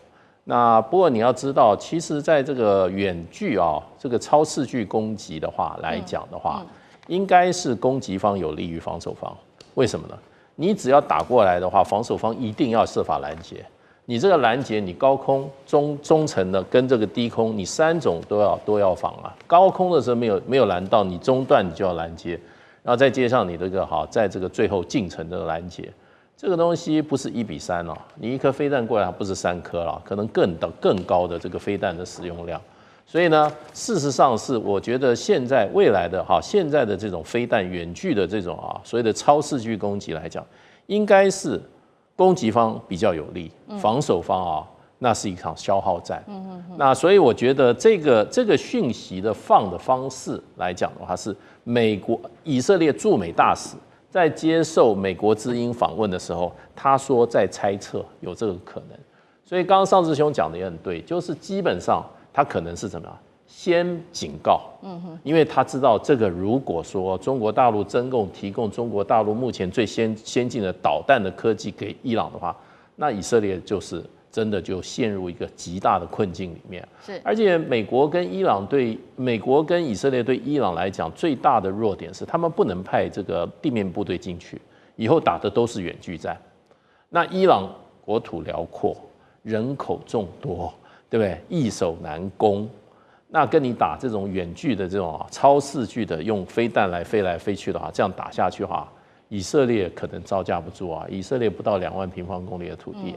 那不过你要知道，其实在这个远距这个超视距攻击的话来讲的话，应该是攻击方有利于防守方。为什么呢？你只要打过来的话，防守方一定要设法拦截。你这个拦截，你高空、中程的跟这个低空，你3种都要防啊。高空的时候没有拦到，你中段你就要拦截，然后再接上你这个在这个最后进程的拦截。这个东西不是1:3了，你一颗飞弹过来不是3颗了，可能更高的这个飞弹的使用量。所以呢，事实上是我觉得未来的现在的这种飞弹远距的这种所谓的超视距攻击来讲，应该是攻击方比较有利，防守方那是一场消耗战。那所以我觉得这个讯息的放的方式来讲的话，是以色列驻美大使在接受美国之音访问的时候，他说在猜测有这个可能。所以刚刚尚志兄讲的也很对，就是基本上他可能是怎么样？先警告，因为他知道这个，如果说中国大陆提供中国大陆目前最先进的导弹的科技给伊朗的话，那以色列就是真的就陷入一个极大的困境里面。是，而且美国跟以色列对伊朗来讲最大的弱点是，他们不能派这个地面部队进去，以后打的都是远距战。那伊朗国土辽阔，人口众多，对不对？易守难攻。那跟你打这种远距的这种超视距的，用飞弹飞来飞去的话，这样打下去的话，以色列可能招架不住以色列不到2万平方公里的土地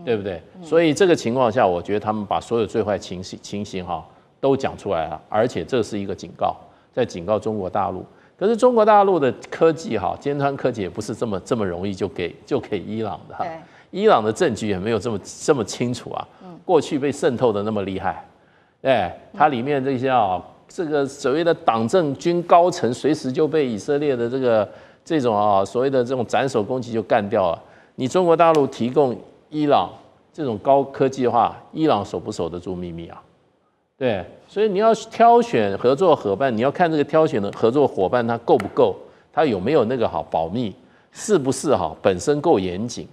对不对？所以这个情况下，我觉得他们把所有最坏情形都讲出来了，而且这是一个警告，在警告中国大陆。可是中国大陆的科技尖端科技也不是这么容易就给伊朗的伊朗的政局也没有这么清楚过去被渗透的那么厉害。它里面这些这个所谓的党政军高层随时就被以色列的这种所谓的这种斩首攻击就干掉了。你中国大陆提供伊朗这种高科技的话，伊朗守不守得住秘密对，所以你要挑选合作伙伴，你要看这个挑选的合作伙伴他够不够。它有没有那个好保密，是不是本身够严谨？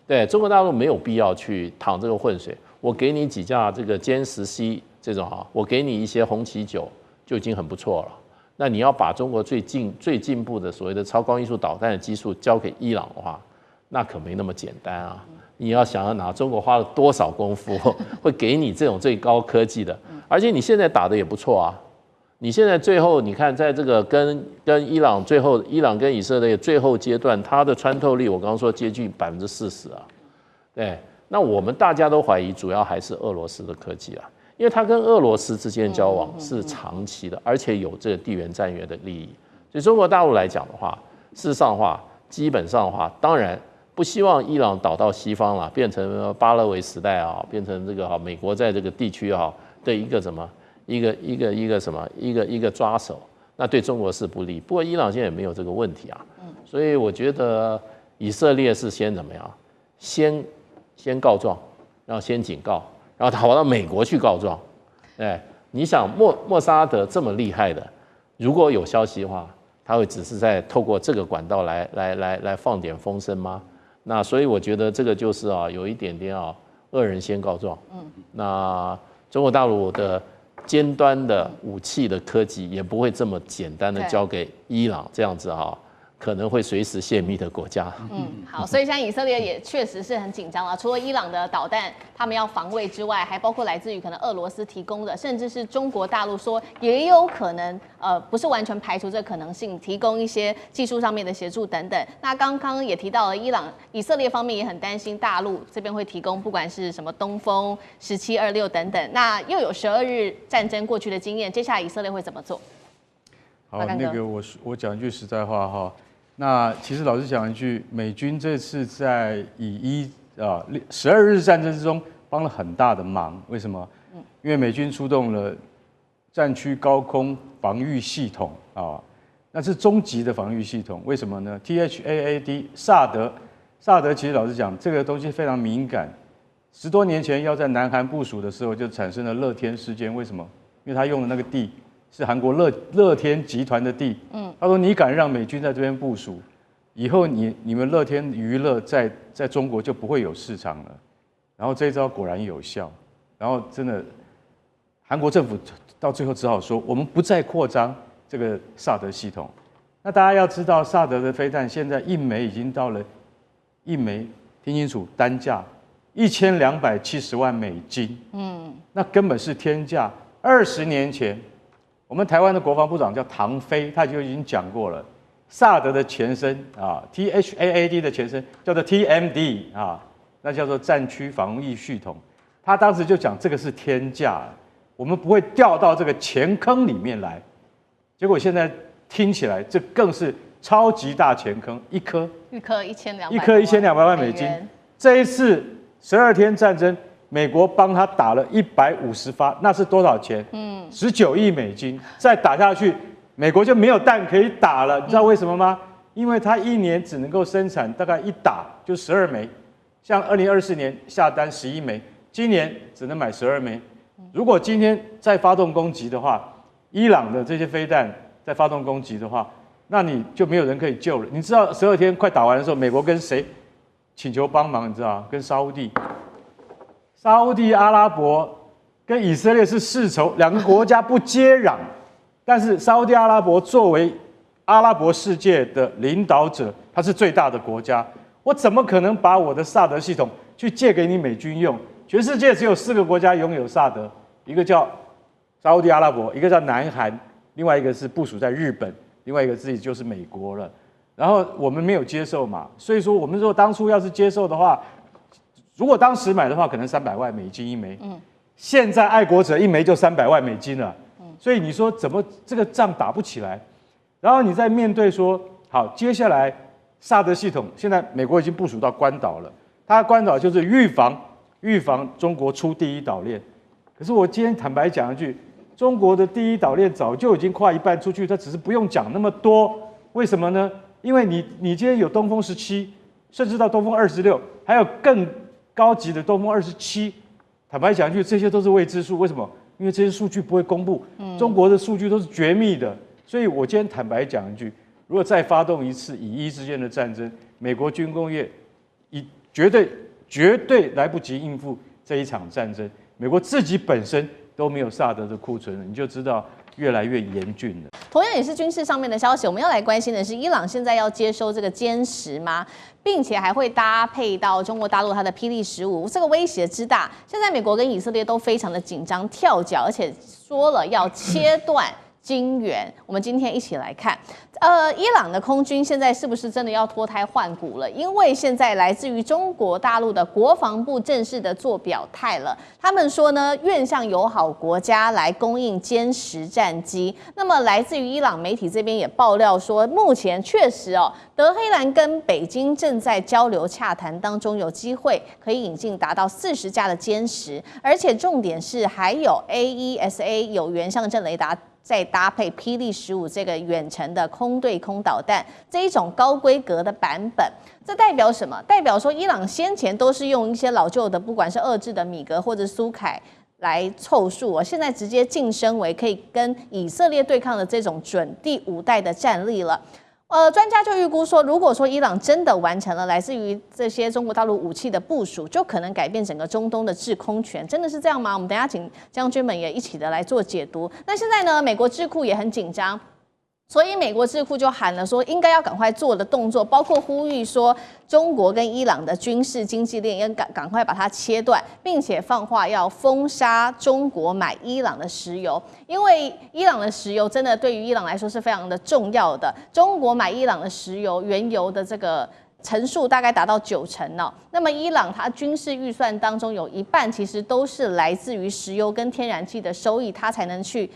对中国大陆没有必要去淌这个浑水。我给你几架这个歼10C这种我给你一些红旗9就已经很不错了。那你要把中国最进步的所谓的超高音速导弹的技术交给伊朗的话，那可没那么简单啊！你要想要拿中国花了多少功夫会给你这种最高科技的，而且你现在打的也不错啊。你现在最后你看，在这个跟伊朗最后，伊朗跟以色列最后阶段，它的穿透力我刚刚说接近40%啊。对，那我们大家都怀疑，主要还是俄罗斯的科技啊，因为它跟俄罗斯之间交往是长期的，而且有这个地缘战略的利益。所以中国大陆来讲的话，事实上的话，基本上的话，当然不希望伊朗倒到西方了，变成巴勒维时代变成这个美国在这个地区的一个什么。一个抓手，那对中国是不利。不过伊朗现在也没有这个问题啊，所以我觉得以色列是先怎么样？先告状，然后先警告，然后跑到美国去告状。你想莫萨德这么厉害的，如果有消息的话，他会只是在透过这个管道来放点风声吗？那所以我觉得这个就是有一点点恶人先告状。那中国大陆的尖端的武器的科技也不会这么简单的交给伊朗这样子可能会随时泄密的国家。好，所以现在以色列也确实是很紧张了。除了伊朗的导弹他们要防卫之外，还包括来自于可能俄罗斯提供的，甚至是中国大陆说也有可能不是完全排除这可能性，提供一些技术上面的协助等等。那刚刚也提到了以色列方面也很担心大陆这边会提供不管是什么东风1726等等。那又有12日战争过去的经验，接下来以色列会怎么做？好，那个我讲一句实在话那其实老实讲一句，美军这次在12日战争之中帮了很大的忙。为什么？因为美军出动了战区高空防御系统那是终极的防御系统。为什么呢 ？THAAD 萨德其实老实讲，这个东西非常敏感。10多年前要在南韩部署的时候，就产生了乐天事件。为什么？因为他用的那个地是韩国乐天集团的地。他说：“你敢让美军在这边部署，以后你们乐天娱乐在中国就不会有市场了。”然后这一招果然有效，然后真的韩国政府到最后只好说：“我们不再扩张这个萨德系统。”那大家要知道，萨德的飞弹现在一枚已经到了一枚，听清楚，单价1270万美金。那根本是天价。20年前。我们台湾的国防部长叫唐飞，他就已经讲过了，萨德的前身THAAD 的前身叫做 TMD 那叫做战区防御系统。他当时就讲这个是天价，我们不会掉到这个钱坑里面来。结果现在听起来，这更是超级大钱坑，一颗1200万美金。这一次12天战争。美国帮他打了150发，那是多少钱？19亿美金。再打下去，美国就没有弹可以打了。你知道为什么吗？因为他一年只能够生产大概一打就12枚，像2024年下单11枚，今年只能买12枚。如果今天再发动攻击的话，伊朗的这些飞弹再发动攻击的话，那你就没有人可以救了。你知道12天快打完的时候，美国跟谁请求帮忙？你知道跟沙烏地阿拉伯跟以色列是世仇，两个国家不接壤。但是沙烏地阿拉伯作为阿拉伯世界的领导者，它是最大的国家，我怎么可能把我的萨德系统去借给你美军用？全世界只有4个国家拥有萨德，一个叫沙烏地阿拉伯，一个叫南韩，另外一个是部署在日本，另外一个自己就是美国了。然后我们没有接受嘛，所以说我们如果当初要是接受的话。如果当时买的话，可能300万美金一枚。现在爱国者一枚就300万美金了。所以你说怎么这个仗打不起来？然后你再面对说，好，接下来萨德系统现在美国已经部署到关岛了，它关岛就是预防中国出第一岛链。可是我今天坦白讲一句，中国的第一岛链早就已经跨一半出去，它只是不用讲那么多。为什么呢？因为你今天有东风17，甚至到东风26，还有更高级的东风27，坦白讲一句，这些都是未知数。为什么？因为这些数据不会公布，中国的数据都是绝密的。所以我今天坦白讲一句，如果再发动一次以伊之间的战争，美国军工业绝对来不及应付这一场战争。美国自己本身都没有萨德的库存了，你就知道越来越严峻了。同样也是军事上面的消息，我们要来关心的是，伊朗现在要接收这个歼10吗？并且还会搭配到中国大陆它的霹雳15，这个威胁之大，现在美国跟以色列都非常的紧张跳脚，而且说了要切断金援。我们今天一起来看，伊朗的空军现在是不是真的要脱胎换骨了？因为现在来自于中国大陆的国防部正式的做表态了，他们说呢，愿向友好国家来供应歼10战机。那么来自于伊朗媒体这边也爆料说，目前确实德黑兰跟北京正在交流洽谈当中，有机会可以引进达到40架的歼10，而且重点是还有 AESA 有源相阵雷达。再搭配霹雳15这个远程的空对空导弹这一种高规格的版本，这代表什么？代表说伊朗先前都是用一些老旧的，不管是俄制的米格或者苏凯来凑数，现在直接晋升为可以跟以色列对抗的这种准第5代的战力了。专家就预估说，如果说伊朗真的完成了来自于这些中国大陆武器的部署，就可能改变整个中东的制空权，真的是这样吗？我们等一下请将军们也一起的来做解读。那现在呢，美国智库也很紧张。所以美国智库就喊了说，应该要赶快做的动作，包括呼吁说，中国跟伊朗的军事经济链要赶快把它切断，并且放话要封杀中国买伊朗的石油，因为伊朗的石油真的对于伊朗来说是非常的重要的。中国买伊朗的石油、原油的这个成数大概达到90%哦。那么伊朗它军事预算当中有一半其实都是来自于石油跟天然气的收益，它才能去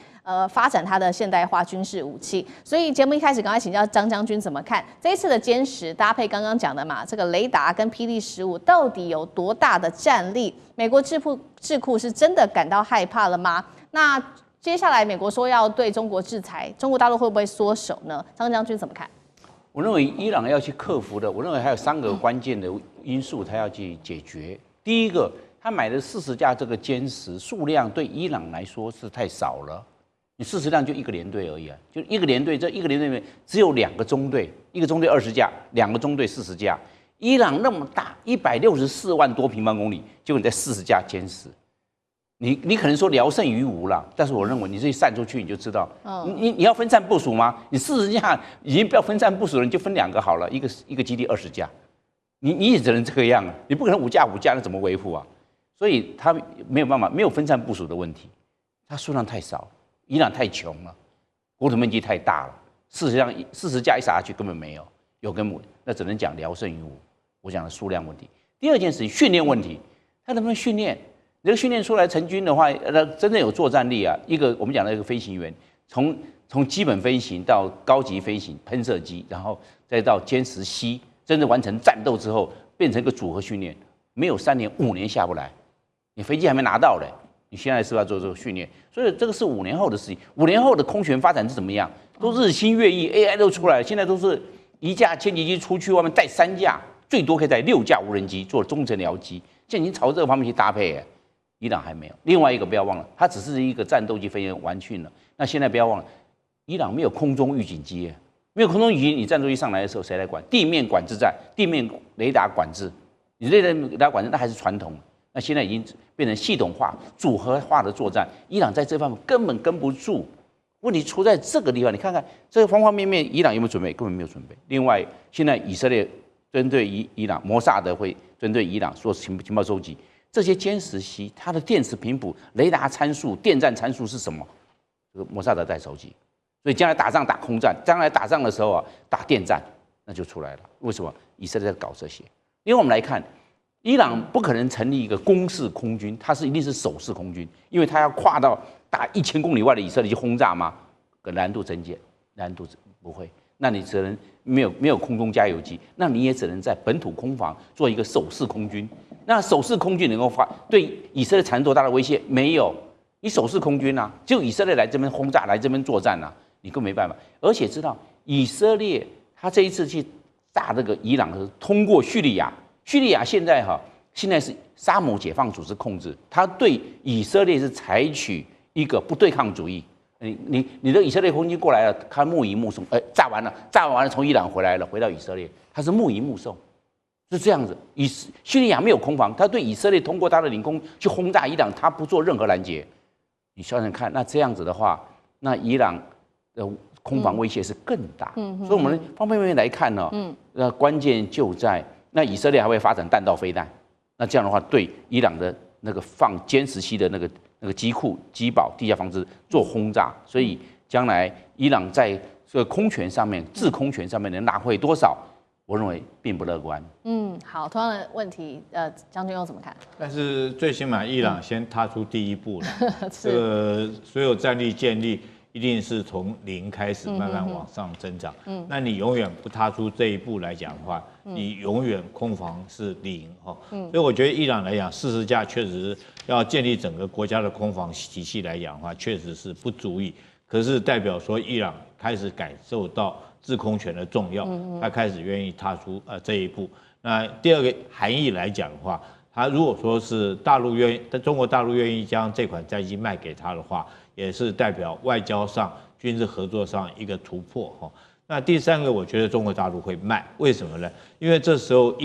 发展它的现代化军事武器。所以节目一开始赶快请教张将军怎么看这一次的歼10搭配刚刚讲的嘛，这个雷达跟霹雳15到底有多大的战力？美国智库是真的感到害怕了吗？那接下来美国说要对中国制裁，中国大陆会不会缩手呢？张将军怎么看？我认为伊朗要去克服的，我认为还有3个关键的因素，他要去解决。第一个，他买的40架这个歼10数量对伊朗来说是太少了。你40辆就一个连队而已啊，就一个连队，这一个连队里面只有2个中队，一个中队20架，2个中队40架。伊朗那么大，164万多平方公里，结果你在40架歼10，你可能说聊胜于无啦，但是我认为你自己散出去你就知道，你要分散部署吗？你40架已经不要分散部署了，你就分2个好了，一个基地20架，你也只能这个样啊，你不可能5架，那怎么维护啊？所以他没有办法，没有分散部署的问题，它数量太少。伊朗太穷了，国土面积太大了，40架一撒下去根本没有，有根本那只能讲聊胜于无。我讲的数量问题。第二件事，训练问题，他能不能训练？你这个训练出来成军的话，真正有作战力啊。一个我们讲的一个飞行员，从基本飞行到高级飞行，喷射机，然后再到歼10C，真正完成战斗之后，变成一个组合训练，没有3年5年下不来，你飞机还没拿到嘞。你现在是不是要做这个训练？所以这个是5年后的事情。5年后的空权发展是怎么样？都日新月异 ，AI 都出来了。现在都是1架歼击机出去外面带3架，最多可以带6架无人机做中程僚机。现在已经朝这个方面去搭配。伊朗还没有。另外一个不要忘了，它只是一个战斗机飞行完训了。那现在不要忘了，伊朗没有空中预警机，没有空中预警，你战斗机上来的时候谁来管？地面管制站，地面雷达管制。你雷达管制那还是传统。那现在已经变成系统化、组合化的作战，伊朗在这方面根本跟不住。问题出在这个地方，你看看这个方方面面，伊朗有没有准备？根本没有准备。另外，现在以色列针对伊朗，摩萨德会针对伊朗做情报收集，这些歼10C它的电磁频谱、雷达参数、电站参数是什么？这个摩萨德在收集。所以将来打仗打空战，将来打仗的时候啊，打电站那就出来了。为什么？以色列在搞这些。因为我们来看。伊朗不可能成立一个攻势空军，它一定是守势空军，因为它要跨到打1000公里外的以色列去轰炸吗？难度增减，难度不会。那你只能没有空中加油机，那你也只能在本土空防做一个守势空军。那守势空军能够对以色列产生多大的威胁？没有，你守势空军啊，只有以色列来这边轰炸，来这边作战啊，你更没办法。而且知道以色列他这一次去炸这个伊朗是通过叙利亚。叙利亚现在是沙姆解放组织控制，他对以色列是采取一个不对抗主义，你的以色列空军过来了，他目迎目送，炸完了从伊朗回来了，回到以色列，他是目迎目送，是这样子。叙利亚没有空防，他对以色列通过他的领空去轰炸伊朗，他不做任何拦截。你想想看，那这样子的话，那伊朗的空防威胁是更大。所以我们方方面面来看呢，关键就在那以色列还会发展弹道飞弹，那这样的话对伊朗的那个放歼十七的那个机库、机堡、地下防置做轰炸，所以将来伊朗在这个空权上面、制空权上面能拿回多少，我认为并不乐观。好，同样的问题，将军又怎么看？但是最起码伊朗先踏出第一步了，这个所有战力建立一定是从零开始慢慢往上增长。那你永远不踏出这一步来讲的话，你永远空防是零哈。所以我觉得伊朗来讲，40架确实要建立整个国家的空防体系来讲的话，确实是不足以。可是代表说伊朗开始感受到制空权的重要，他开始愿意踏出这一步。那第二个含义来讲的话，他如果说是中国大陆愿意将这款战机卖给他的话，也是代表外交上、军事合作上一个突破哈。那第三个，我觉得中国大陆会卖，为什么呢？因为这时候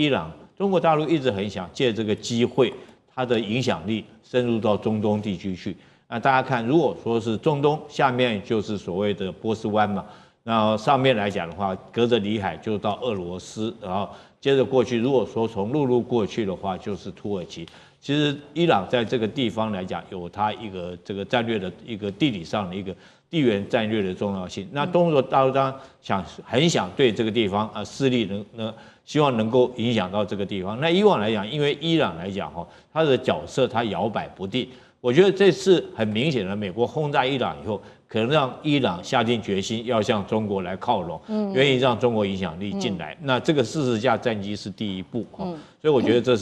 中国大陆一直很想借这个机会，它的影响力深入到中东地区去。那大家看，如果说是中东下面就是所谓的波斯湾嘛，那上面来讲的话，隔着里海就到俄罗斯，然后接着过去，如果说从陆路过去的话，就是土耳其。其实伊朗在这个地方来讲，有它一个这个战略的一个地理上的一个地缘战略的重要性。那中国大陆当然很想对这个地方势力希望能够影响到这个地方。那以往来讲，因为伊朗来讲哈，它的角色它摇摆不定。我觉得这次很明显的，美国轰炸伊朗以后，可能让伊朗下定决心要向中国来靠拢，愿意让中国影响力进来。那这个40架战机是第一步所以我觉得这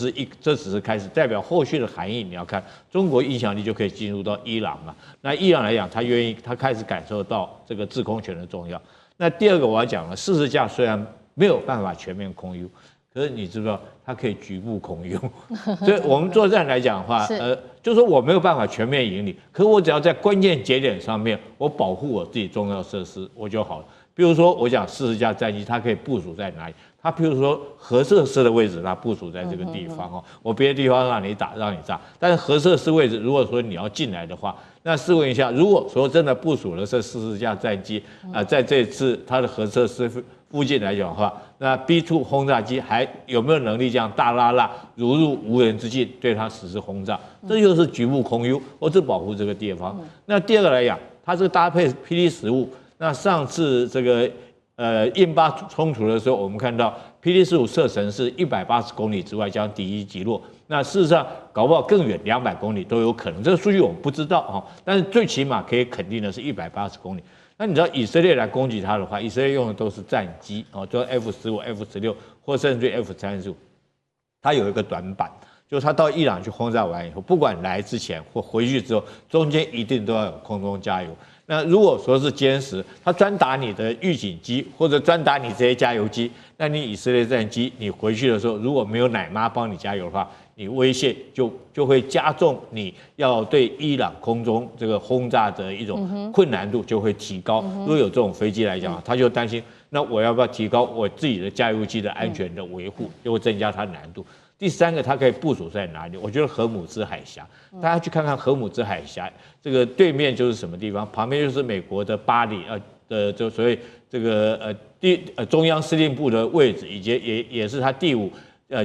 只是开始，代表后续的含义。你要看中国影响力就可以进入到伊朗嘛。那伊朗来讲，他开始感受到这个制空权的重要。那第二个我要讲了，40架虽然没有办法全面空优，可是你知不知道它可以局部空优？所以我们作战来讲的话，就是说我没有办法全面赢你，可是我只要在关键节点上面，我保护我自己重要设施，我就好了。比如说，我讲40架战机，它可以部署在哪里？它譬如说核设施的位置，它部署在这个地方我别的地方让你炸，但是核设施位置，如果说你要进来的话，那试问一下，如果说真的部署了这40架战机在这次它的核设施附近来讲的话，那 B2 轰炸机还有没有能力这样大拉拉如入无人之境对它实施轰炸？这就是局部空优，或是保护这个地方。那第二个来讲，它这个搭配霹雳15，那上次这个印巴冲突的时候，我们看到霹雳15射程是180公里之外将敌机击落。那事实上搞不好更远200公里都有可能，这个数据我们不知道但是最起码可以肯定的是180公里。那你知道以色列来攻击它的话，以色列用的都是战机就是 F-15、F-16或甚至 F-35，它有一个短板，就是它到伊朗去轰炸完以后，不管来之前或回去之后，中间一定都要有空中加油。那如果说是歼10，它专打你的预警机或者专打你这些加油机，那你以色列战机你回去的时候，如果没有奶妈帮你加油的话，你威胁就会加重你要对伊朗空中这个轰炸的一种困难度就会提高。如果有这种飞机来讲，他就担心，那我要不要提高我自己的加油机的安全的维护，就会增加它的难度。第三个，它可以部署在哪里？我觉得荷姆兹海峡，大家去看看荷姆兹海峡，这个对面就是什么地方？旁边就是美国的巴黎就所谓这个中央司令部的位置，以及也是它第5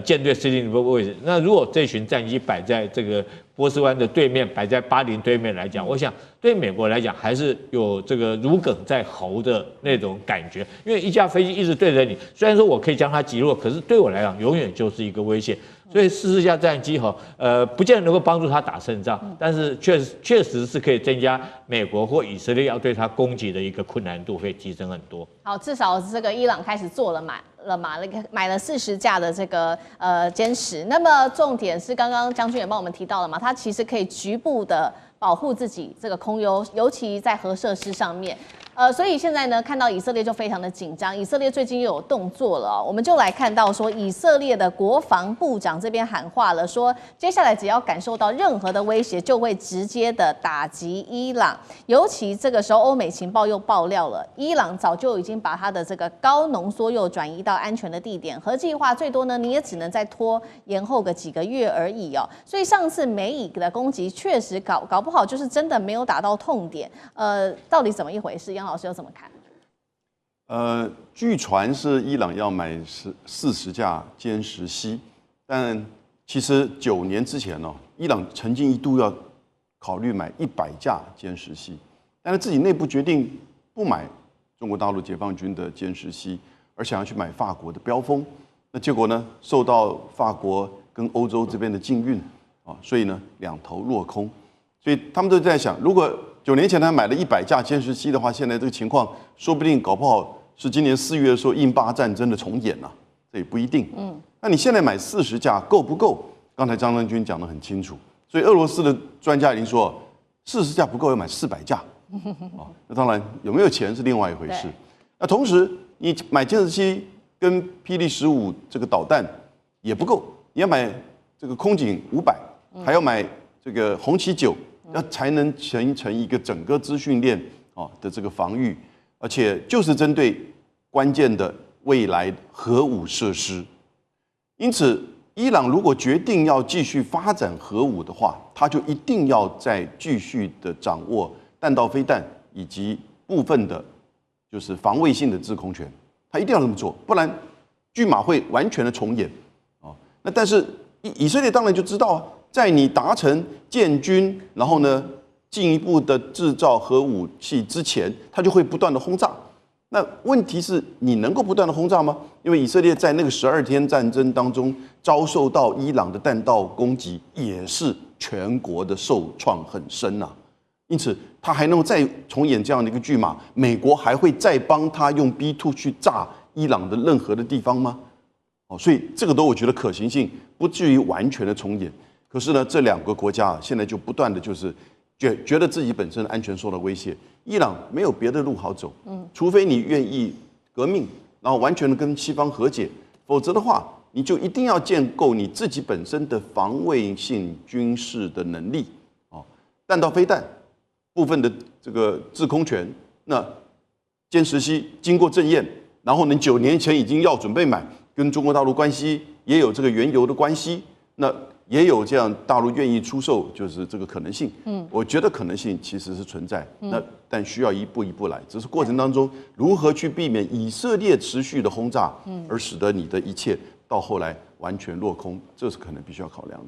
舰队司令部的位置。那如果这群战机摆在这个波斯湾的对面，摆在巴林对面来讲，我想对美国来讲还是有这个如鲠在喉的那种感觉，因为一架飞机一直对着你，虽然说我可以将它击落，可是对我来讲永远就是一个威胁。所以40架战机不见得能够帮助他打胜仗，但是确实是可以增加美国或以色列要对他攻击的一个困难度会提升很多。好，至少这个伊朗开始做了买了40架的这个歼10。那么重点是刚刚将军也帮我们提到了嘛，它其实可以局部的保护自己这个空优，尤其在核设施上面。所以现在呢，看到以色列就非常的紧张。以色列最近又有动作了我们就来看到说，以色列的国防部长这边喊话了，说接下来只要感受到任何的威胁，就会直接的打击伊朗。尤其这个时候，欧美情报又爆料了，伊朗早就已经把它的这个高浓缩铀转移到安全的地点，核计划最多呢，你也只能再延后个几个月而已所以上次美以的攻击确实搞不好就是真的没有打到痛点。到底怎么一回事？杨老师又怎么看？据传是伊朗要买40架歼10C，但其实9年之前伊朗曾经一度要考虑买100架歼10C，但是自己内部决定不买中国大陆解放军的歼10C，而想要去买法国的标风。那结果呢，受到法国跟欧洲这边的禁运所以呢两头落空。所以他们都在想，如果9年前他买了100架歼10C的话，现在这个情况说不定搞不好是今年4月的时候印巴战争的重演这也不一定。那你现在买40架够不够？刚才张将军讲得很清楚，所以俄罗斯的专家已经说，40架不够，要买400架。那当然有没有钱是另外一回事。那同时你买歼10C跟霹雳15这个导弹也不够，你要买这个空警500，还要买这个红旗9。才能形成一个整个资讯链的这个防御，而且就是针对关键的未来核武设施。因此，伊朗如果决定要继续发展核武的话，他就一定要再继续的掌握弹道飞弹以及部分的，就是防卫性的制空权，他一定要这么做，不然拒马会完全的重演那但是以色列当然就知道在你达成建军，然后呢进一步的制造核武器之前，它就会不断的轰炸。那问题是你能够不断的轰炸吗？因为以色列在那个12天战争当中遭受到伊朗的弹道攻击，也是全国的受创很深因此，他还能够再重演这样的一个剧码，美国还会再帮他用 B2 去炸伊朗的任何的地方吗？所以这个都我觉得可行性不至于完全的重演。可是呢，这2个国家现在就不断的就是觉得自己本身的安全受到威胁。伊朗没有别的路好走，除非你愿意革命，然后完全的跟西方和解，否则的话，你就一定要建构你自己本身的防卫性军事的能力弹道飞弹部分的这个制空权，那歼10C经过政验，然后呢9年前已经要准备买，跟中国大陆关系也有这个原油的关系，那也有这样大陆愿意出售，就是这个可能性。我觉得可能性其实是存在，但需要一步一步来，只是过程当中如何去避免以色列持续的轰炸，而使得你的一切到后来完全落空，这是可能必须要考量的。